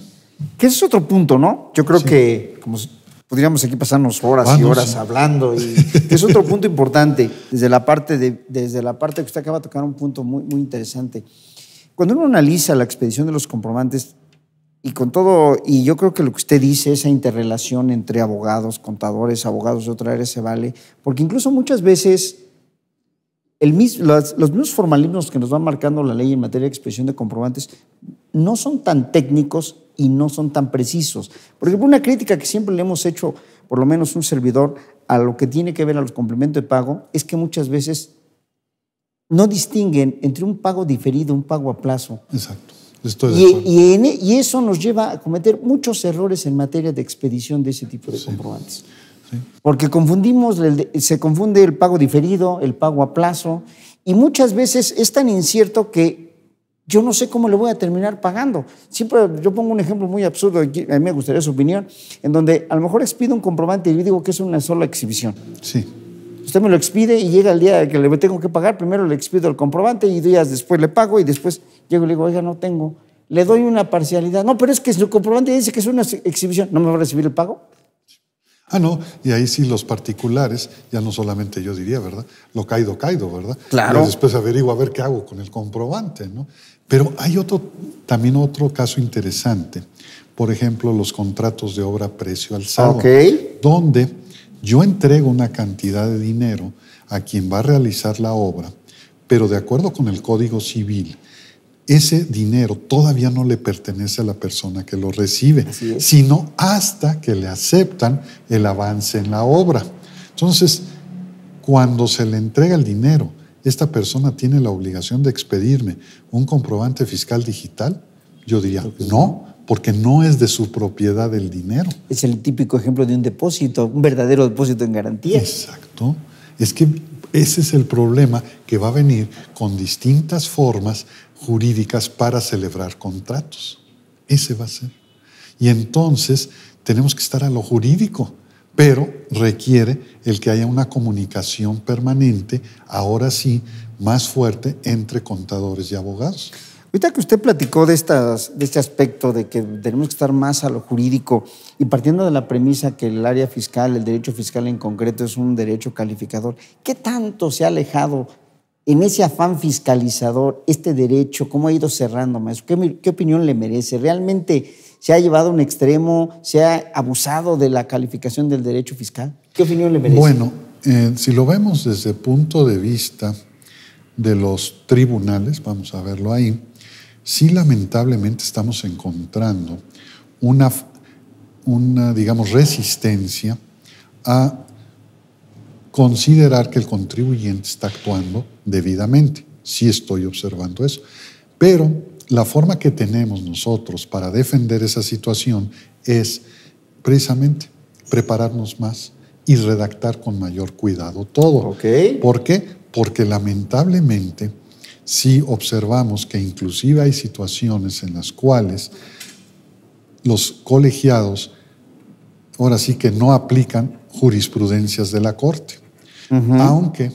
Que ese es otro punto, ¿no? Yo creo que como podríamos aquí pasarnos horas y horas hablando, y que es otro punto importante desde la parte que usted acaba de tocar, un punto muy interesante. Cuando uno analiza la expedición de los comprobantes y con todo, y yo creo que lo que usted dice, esa interrelación entre abogados, contadores, abogados de otra área se vale, porque incluso muchas veces los mismos formalismos que nos van marcando la ley en materia de expedición de comprobantes no son tan técnicos y no son tan precisos. Por ejemplo, una crítica que siempre le hemos hecho, por lo menos un servidor, a lo que tiene que ver a los complementos de pago, es que muchas veces no distinguen entre un pago diferido y un pago a plazo.
Exacto. Estoy de acuerdo.
Y eso nos lleva a cometer muchos errores en materia de expedición de ese tipo de comprobantes. Sí. Porque se confunde el pago diferido, el pago a plazo, y muchas veces es tan incierto que yo no sé cómo le voy a terminar pagando. Siempre yo pongo un ejemplo muy absurdo, a mí me gustaría su opinión, en donde a lo mejor expido un comprobante y yo digo que es una sola exhibición.
Sí.
Usted me lo expide y llega el día que le tengo que pagar, primero le expido el comprobante y días después le pago y después llego y le digo, oiga, no tengo. le doy una parcialidad. No, pero es que su comprobante dice que es una exhibición. ¿No me va a recibir el pago?
Ah, no, y ahí sí los particulares, ya no solamente yo diría, ¿verdad? Lo caído, ¿verdad?
Claro.
Y después averiguo a ver qué hago con el comprobante, ¿no? Pero hay también otro caso interesante. Por ejemplo, los contratos de obra precio alzado. Donde yo entrego una cantidad de dinero a quien va a realizar la obra, pero de acuerdo con el Código Civil, ese dinero todavía no le pertenece a la persona que lo recibe, sino hasta que le aceptan el avance en la obra. Entonces, cuando se le entrega el dinero, esta persona tiene la obligación de expedirme un comprobante fiscal digital. Yo diría, no, porque no es de su propiedad el dinero.
Es el típico ejemplo de un depósito, un verdadero depósito en garantía.
Exacto. Es que ese es el problema que va a venir con distintas formas jurídicas para celebrar contratos. Ese va a ser. Y entonces tenemos que estar a lo jurídico, pero requiere el que haya una comunicación permanente, ahora sí, más fuerte entre contadores y abogados.
Ahorita que usted platicó de este aspecto de que tenemos que estar más a lo jurídico y partiendo de la premisa que el área fiscal, el derecho fiscal en concreto es un derecho calificador, ¿qué tanto se ha alejado en ese afán fiscalizador este derecho? ¿Cómo ha ido cerrando, maestro? ¿Qué opinión le merece? ¿Realmente se ha llevado a un extremo? ¿Se ha abusado de la calificación del derecho fiscal? ¿Qué opinión le merece?
Bueno, si lo vemos desde el punto de vista de los tribunales, vamos a verlo ahí, sí, lamentablemente estamos encontrando una digamos, resistencia a considerar que el contribuyente está actuando debidamente. Sí estoy observando eso. Pero la forma que tenemos nosotros para defender esa situación es precisamente prepararnos más y redactar con mayor cuidado todo. ¿Por qué? Porque lamentablemente sí observamos que inclusive hay situaciones en las cuales los colegiados ahora sí que no aplican jurisprudencias de la Corte. Aunque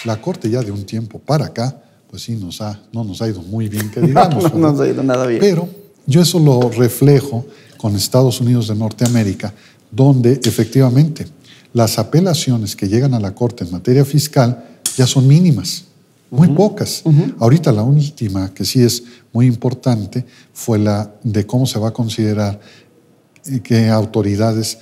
la Corte ya de un tiempo para acá, pues sí no nos ha ido muy bien, que digamos.
No nos ha ido nada bien.
Pero yo eso lo reflejo con Estados Unidos de Norteamérica, donde efectivamente las apelaciones que llegan a la Corte en materia fiscal ya son mínimas. Muy pocas. Ahorita la última, que sí es muy importante, fue la de cómo se va a considerar que autoridades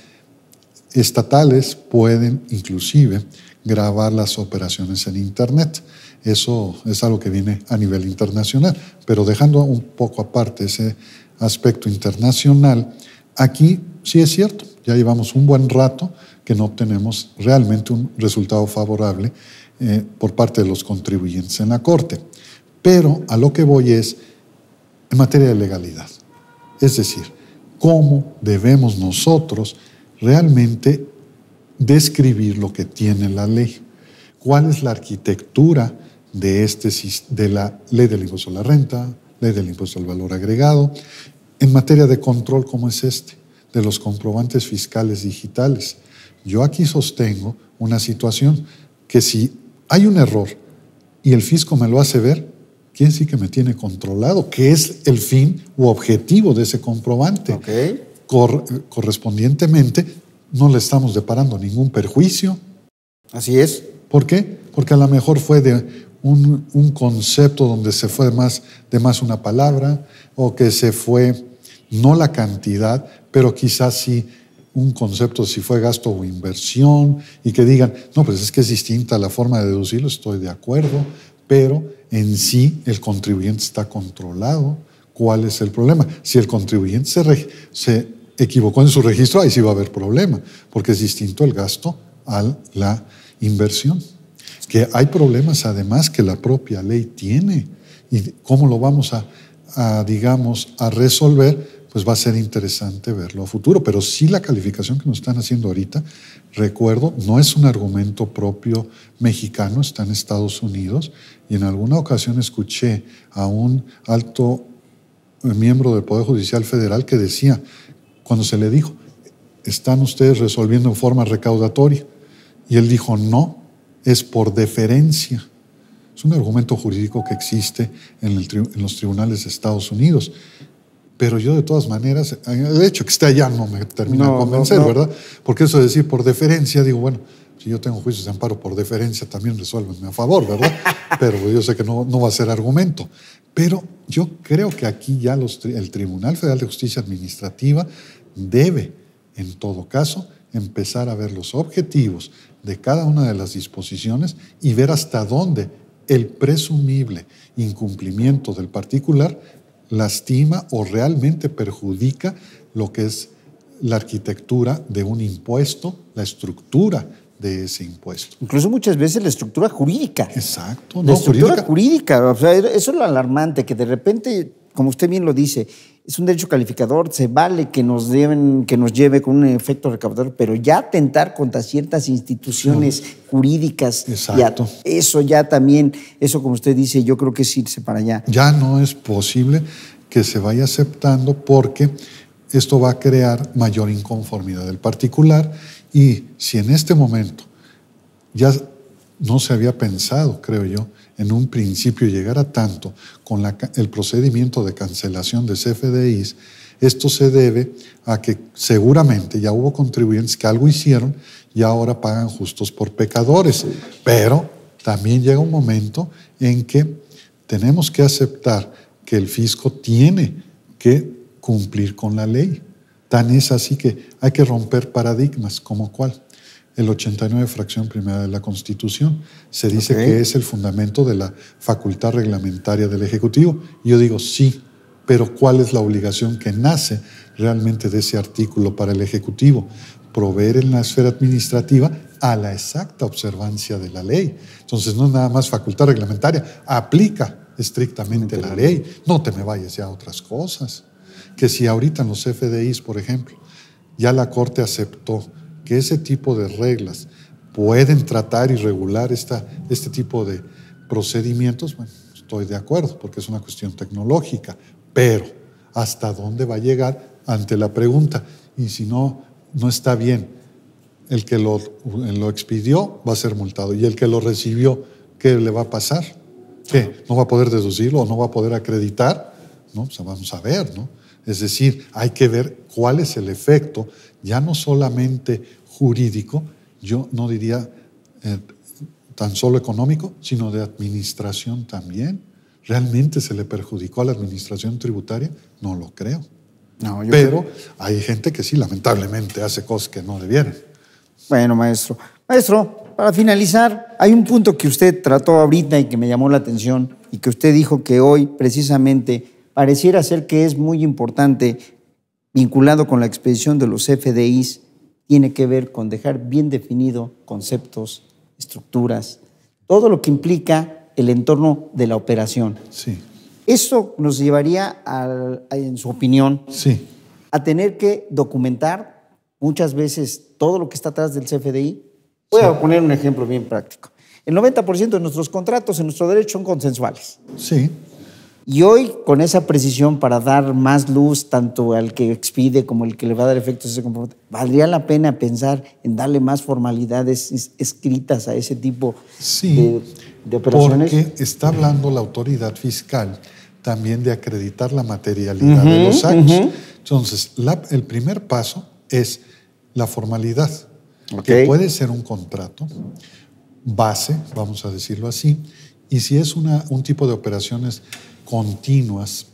estatales pueden inclusive grabar las operaciones en Internet. Eso es algo que viene a nivel internacional. Pero dejando un poco aparte ese aspecto internacional, aquí sí es cierto, ya llevamos un buen rato que no obtenemos realmente un resultado favorable por parte de los contribuyentes en la Corte. Pero a lo que voy es en materia de legalidad. Es decir, cómo debemos nosotros realmente describir lo que tiene la ley. ¿Cuál es la arquitectura de la ley del impuesto a la renta, ley del impuesto al valor agregado? En materia de control, ¿cómo es de los comprobantes fiscales digitales? Yo aquí sostengo una situación que si hay un error y el fisco me lo hace ver, ¿quién sí que me tiene controlado? ¿Qué es el fin u objetivo de ese comprobante? Correspondientemente, no le estamos deparando ningún perjuicio.
Así es.
¿Por qué? Porque a lo mejor fue de un concepto donde se fue de más una palabra, o que se fue, no la cantidad, pero quizás sí un concepto si fue gasto o inversión, y que digan, no, pues es que es distinta la forma de deducirlo, estoy de acuerdo, pero en sí el contribuyente está controlado. ¿Cuál es el problema? Si el contribuyente se equivocó en su registro, ahí sí va a haber problema, porque es distinto el gasto a la inversión. Que hay problemas además que la propia ley tiene, y cómo lo vamos a resolver, pues va a ser interesante verlo a futuro. Pero sí, la calificación que nos están haciendo ahorita, recuerdo, no es un argumento propio mexicano, está en Estados Unidos, y en alguna ocasión escuché a un alto miembro del Poder Judicial Federal que decía, cuando se le dijo, ¿están ustedes resolviendo en forma recaudatoria? Y él dijo, no, es por deferencia. Es un argumento jurídico que existe en los tribunales de Estados Unidos. Pero yo de todas maneras, el hecho que esté allá no me termina de convencer, ¿verdad? Porque eso de decir por deferencia, digo, bueno, si yo tengo juicios de amparo por deferencia, también resuélvenme a favor, ¿verdad? Pero yo sé que no va a ser argumento. Pero yo creo que aquí ya el Tribunal Federal de Justicia Administrativa debe, en todo caso, empezar a ver los objetivos de cada una de las disposiciones y ver hasta dónde el presumible incumplimiento del particular lastima o realmente perjudica lo que es la arquitectura de un impuesto, la estructura de ese impuesto.
Incluso muchas veces la estructura jurídica.
Exacto.
La estructura jurídica. O sea, eso es lo alarmante, que de repente, como usted bien lo dice, es un derecho calificador, se vale que nos lleve con un efecto recaudador, pero ya atentar contra ciertas instituciones jurídicas.
Exacto.
Eso también, como usted dice, yo creo que es irse para allá.
Ya no es posible que se vaya aceptando porque esto va a crear mayor inconformidad del particular y si en este momento ya no se había pensado, creo yo, en un principio llegar a tanto con el procedimiento de cancelación de CFDIs, esto se debe a que seguramente ya hubo contribuyentes que algo hicieron y ahora pagan justos por pecadores. Pero también llega un momento en que tenemos que aceptar que el fisco tiene que cumplir con la ley. Tan es así que hay que romper paradigmas, ¿como cuál? El 89, fracción primera de la Constitución. Se dice que es el fundamento de la facultad reglamentaria del Ejecutivo. Y yo digo, sí, pero ¿cuál es la obligación que nace realmente de ese artículo para el Ejecutivo? Proveer en la esfera administrativa a la exacta observancia de la ley. Entonces no es nada más facultad reglamentaria, aplica estrictamente la ley. No te me vayas ya a otras cosas. Que si ahorita en los FDIs, por ejemplo, ya la Corte aceptó que ese tipo de reglas pueden tratar y regular este tipo de procedimientos, bueno, estoy de acuerdo, porque es una cuestión tecnológica, pero ¿hasta dónde va a llegar ante la pregunta? Y si no está bien, el que lo expidió va a ser multado, y el que lo recibió, ¿qué le va a pasar? ¿Qué? ¿No va a poder deducirlo o no va a poder acreditar? ¿No? O sea, vamos a ver, ¿no? Es decir, hay que ver cuál es el efecto, ya no solamente jurídico, yo no diría tan solo económico, sino de administración también. ¿Realmente se le perjudicó a la administración tributaria? No lo creo. No, pero hay gente que sí, lamentablemente, hace cosas que no debieran.
Bueno, maestro. Maestro, para finalizar, hay un punto que usted trató ahorita y que me llamó la atención y que usted dijo que hoy, precisamente, pareciera ser que es muy importante, vinculado con la expedición de los FDIs, tiene que ver con dejar bien definido conceptos, estructuras, todo lo que implica el entorno de la operación.
Sí.
Eso nos llevaría, en su opinión,
sí,
a tener que documentar muchas veces todo lo que está atrás del CFDI. Voy a poner un ejemplo bien práctico. El 90% de nuestros contratos en nuestro derecho son consensuales.
Sí.
Y hoy, con esa precisión, para dar más luz tanto al que expide como al que le va a dar efectos a ese compromiso, ¿valdría la pena pensar en darle más formalidades escritas a ese tipo de operaciones?
Porque está hablando la autoridad fiscal también de acreditar la materialidad de los actos. Entonces, el primer paso es la formalidad, que puede ser un contrato base, vamos a decirlo así, y si es un tipo de operaciones continuas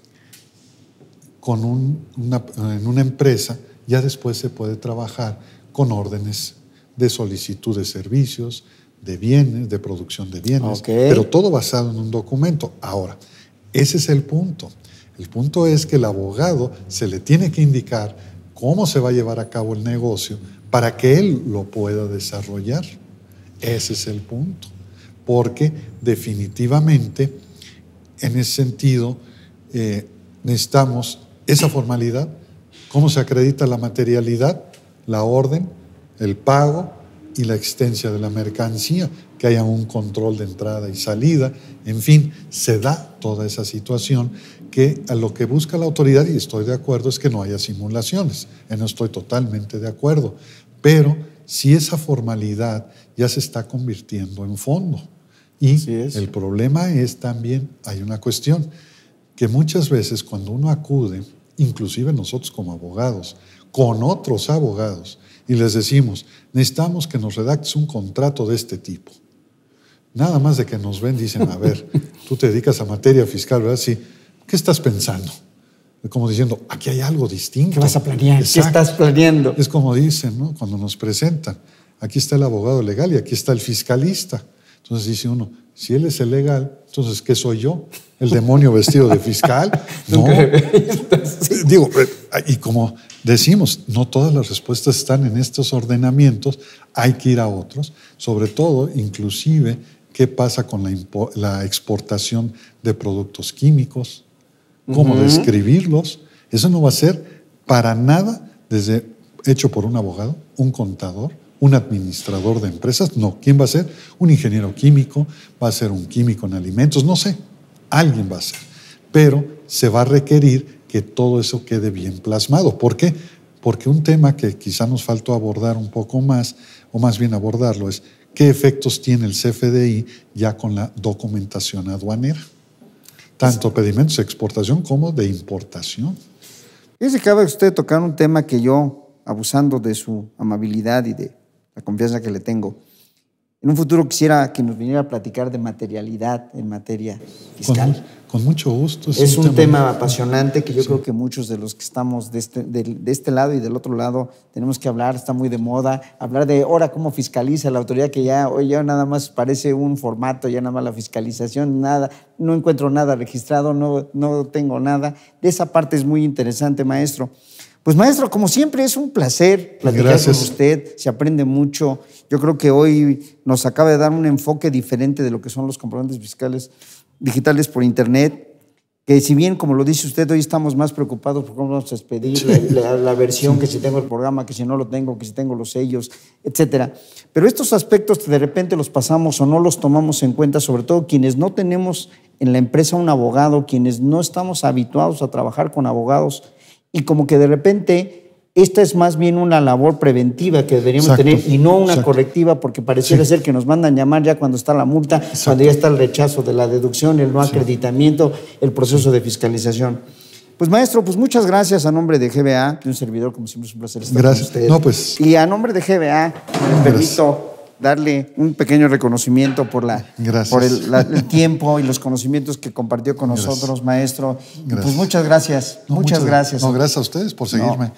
en una empresa, ya después se puede trabajar con órdenes de solicitud de servicios, de bienes, de producción de bienes, pero todo basado en un documento. Ahora, ese es el punto. El punto es que el abogado se le tiene que indicar cómo se va a llevar a cabo el negocio para que él lo pueda desarrollar. Ese es el punto. Porque definitivamente, en ese sentido, necesitamos esa formalidad. ¿Cómo se acredita la materialidad? La orden, el pago y la existencia de la mercancía, que haya un control de entrada y salida. En fin, se da toda esa situación que a lo que busca la autoridad, y estoy de acuerdo, es que no haya simulaciones. En eso estoy totalmente de acuerdo. Pero si esa formalidad ya se está convirtiendo en fondo. Y el problema es también, hay una cuestión, que muchas veces cuando uno acude inclusive nosotros como abogados, con otros abogados, y les decimos, necesitamos que nos redactes un contrato de este tipo. Nada más de que nos ven, dicen, a ver, tú te dedicas a materia fiscal, ¿verdad? Sí. ¿Qué estás pensando? Como diciendo, aquí hay algo distinto.
¿Qué vas a planear? Exacto. ¿Qué estás planeando?
Es como dicen, ¿no? Cuando nos presentan, aquí está el abogado legal y aquí está el fiscalista. Entonces dice uno, si él es el legal, entonces ¿qué soy yo? ¿El demonio vestido de fiscal? No. Sí. Digo, y como decimos, no todas las respuestas están en estos ordenamientos, hay que ir a otros, sobre todo, inclusive, qué pasa con la exportación de productos químicos, cómo describirlos. Eso no va a ser para nada hecho por un abogado, un contador, un administrador de empresas. No, ¿quién va a ser? Un ingeniero químico, va a ser un químico en alimentos, no sé, alguien va a ser. Pero se va a requerir que todo eso quede bien plasmado. ¿Por qué? Porque un tema que quizá nos faltó abordar un poco más, o más bien abordarlo, es qué efectos tiene el CFDI ya con la documentación aduanera. Tanto pedimentos de exportación como de importación.
Fíjese que acaba usted de tocar un tema que yo, abusando de su amabilidad y de la confianza que le tengo, en un futuro quisiera que nos viniera a platicar de materialidad en materia fiscal.
Con mucho gusto.
Es un tema apasionante que yo creo que muchos de los que estamos de este lado y del otro lado tenemos que hablar, está muy de moda, hablar de ahora cómo fiscaliza la autoridad, que ya hoy ya nada más parece un formato, ya nada más la fiscalización, nada, no encuentro nada registrado, no tengo nada. De esa parte es muy interesante, maestro. Pues maestro, como siempre es un placer platicar con usted, se aprende mucho. Yo creo que hoy nos acaba de dar un enfoque diferente de lo que son los comprobantes fiscales digitales por internet, que si bien, como lo dice usted, hoy estamos más preocupados por cómo vamos a expedir la versión, que si tengo el programa, que si no lo tengo, que si tengo los sellos, etcétera. Pero estos aspectos de repente los pasamos o no los tomamos en cuenta, sobre todo quienes no tenemos en la empresa un abogado, quienes no estamos habituados a trabajar con abogados, y como que de repente esta es más bien una labor preventiva que deberíamos tener y no una correctiva, porque pareciera ser que nos mandan llamar ya cuando está la multa, cuando ya está el rechazo de la deducción, el no acreditamiento, el proceso de fiscalización. Pues maestro, pues muchas gracias a nombre de GBA, de un servidor, como siempre es un placer estar con usted.
No, pues,
y a nombre de GBA me permito darle un pequeño reconocimiento por el tiempo y los conocimientos que compartió con nosotros, maestro. Pues muchas gracias, muchas gracias.
No, gracias a ustedes por seguirme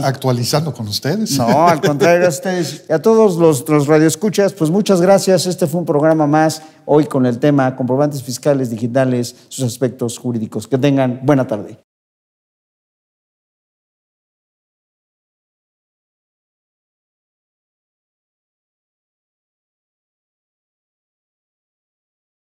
actualizando con ustedes.
No, al contrario, a ustedes. Y a todos los radioescuchas, pues muchas gracias. Este fue un programa más, hoy con el tema comprobantes fiscales digitales, sus aspectos jurídicos. Que tengan buena tarde.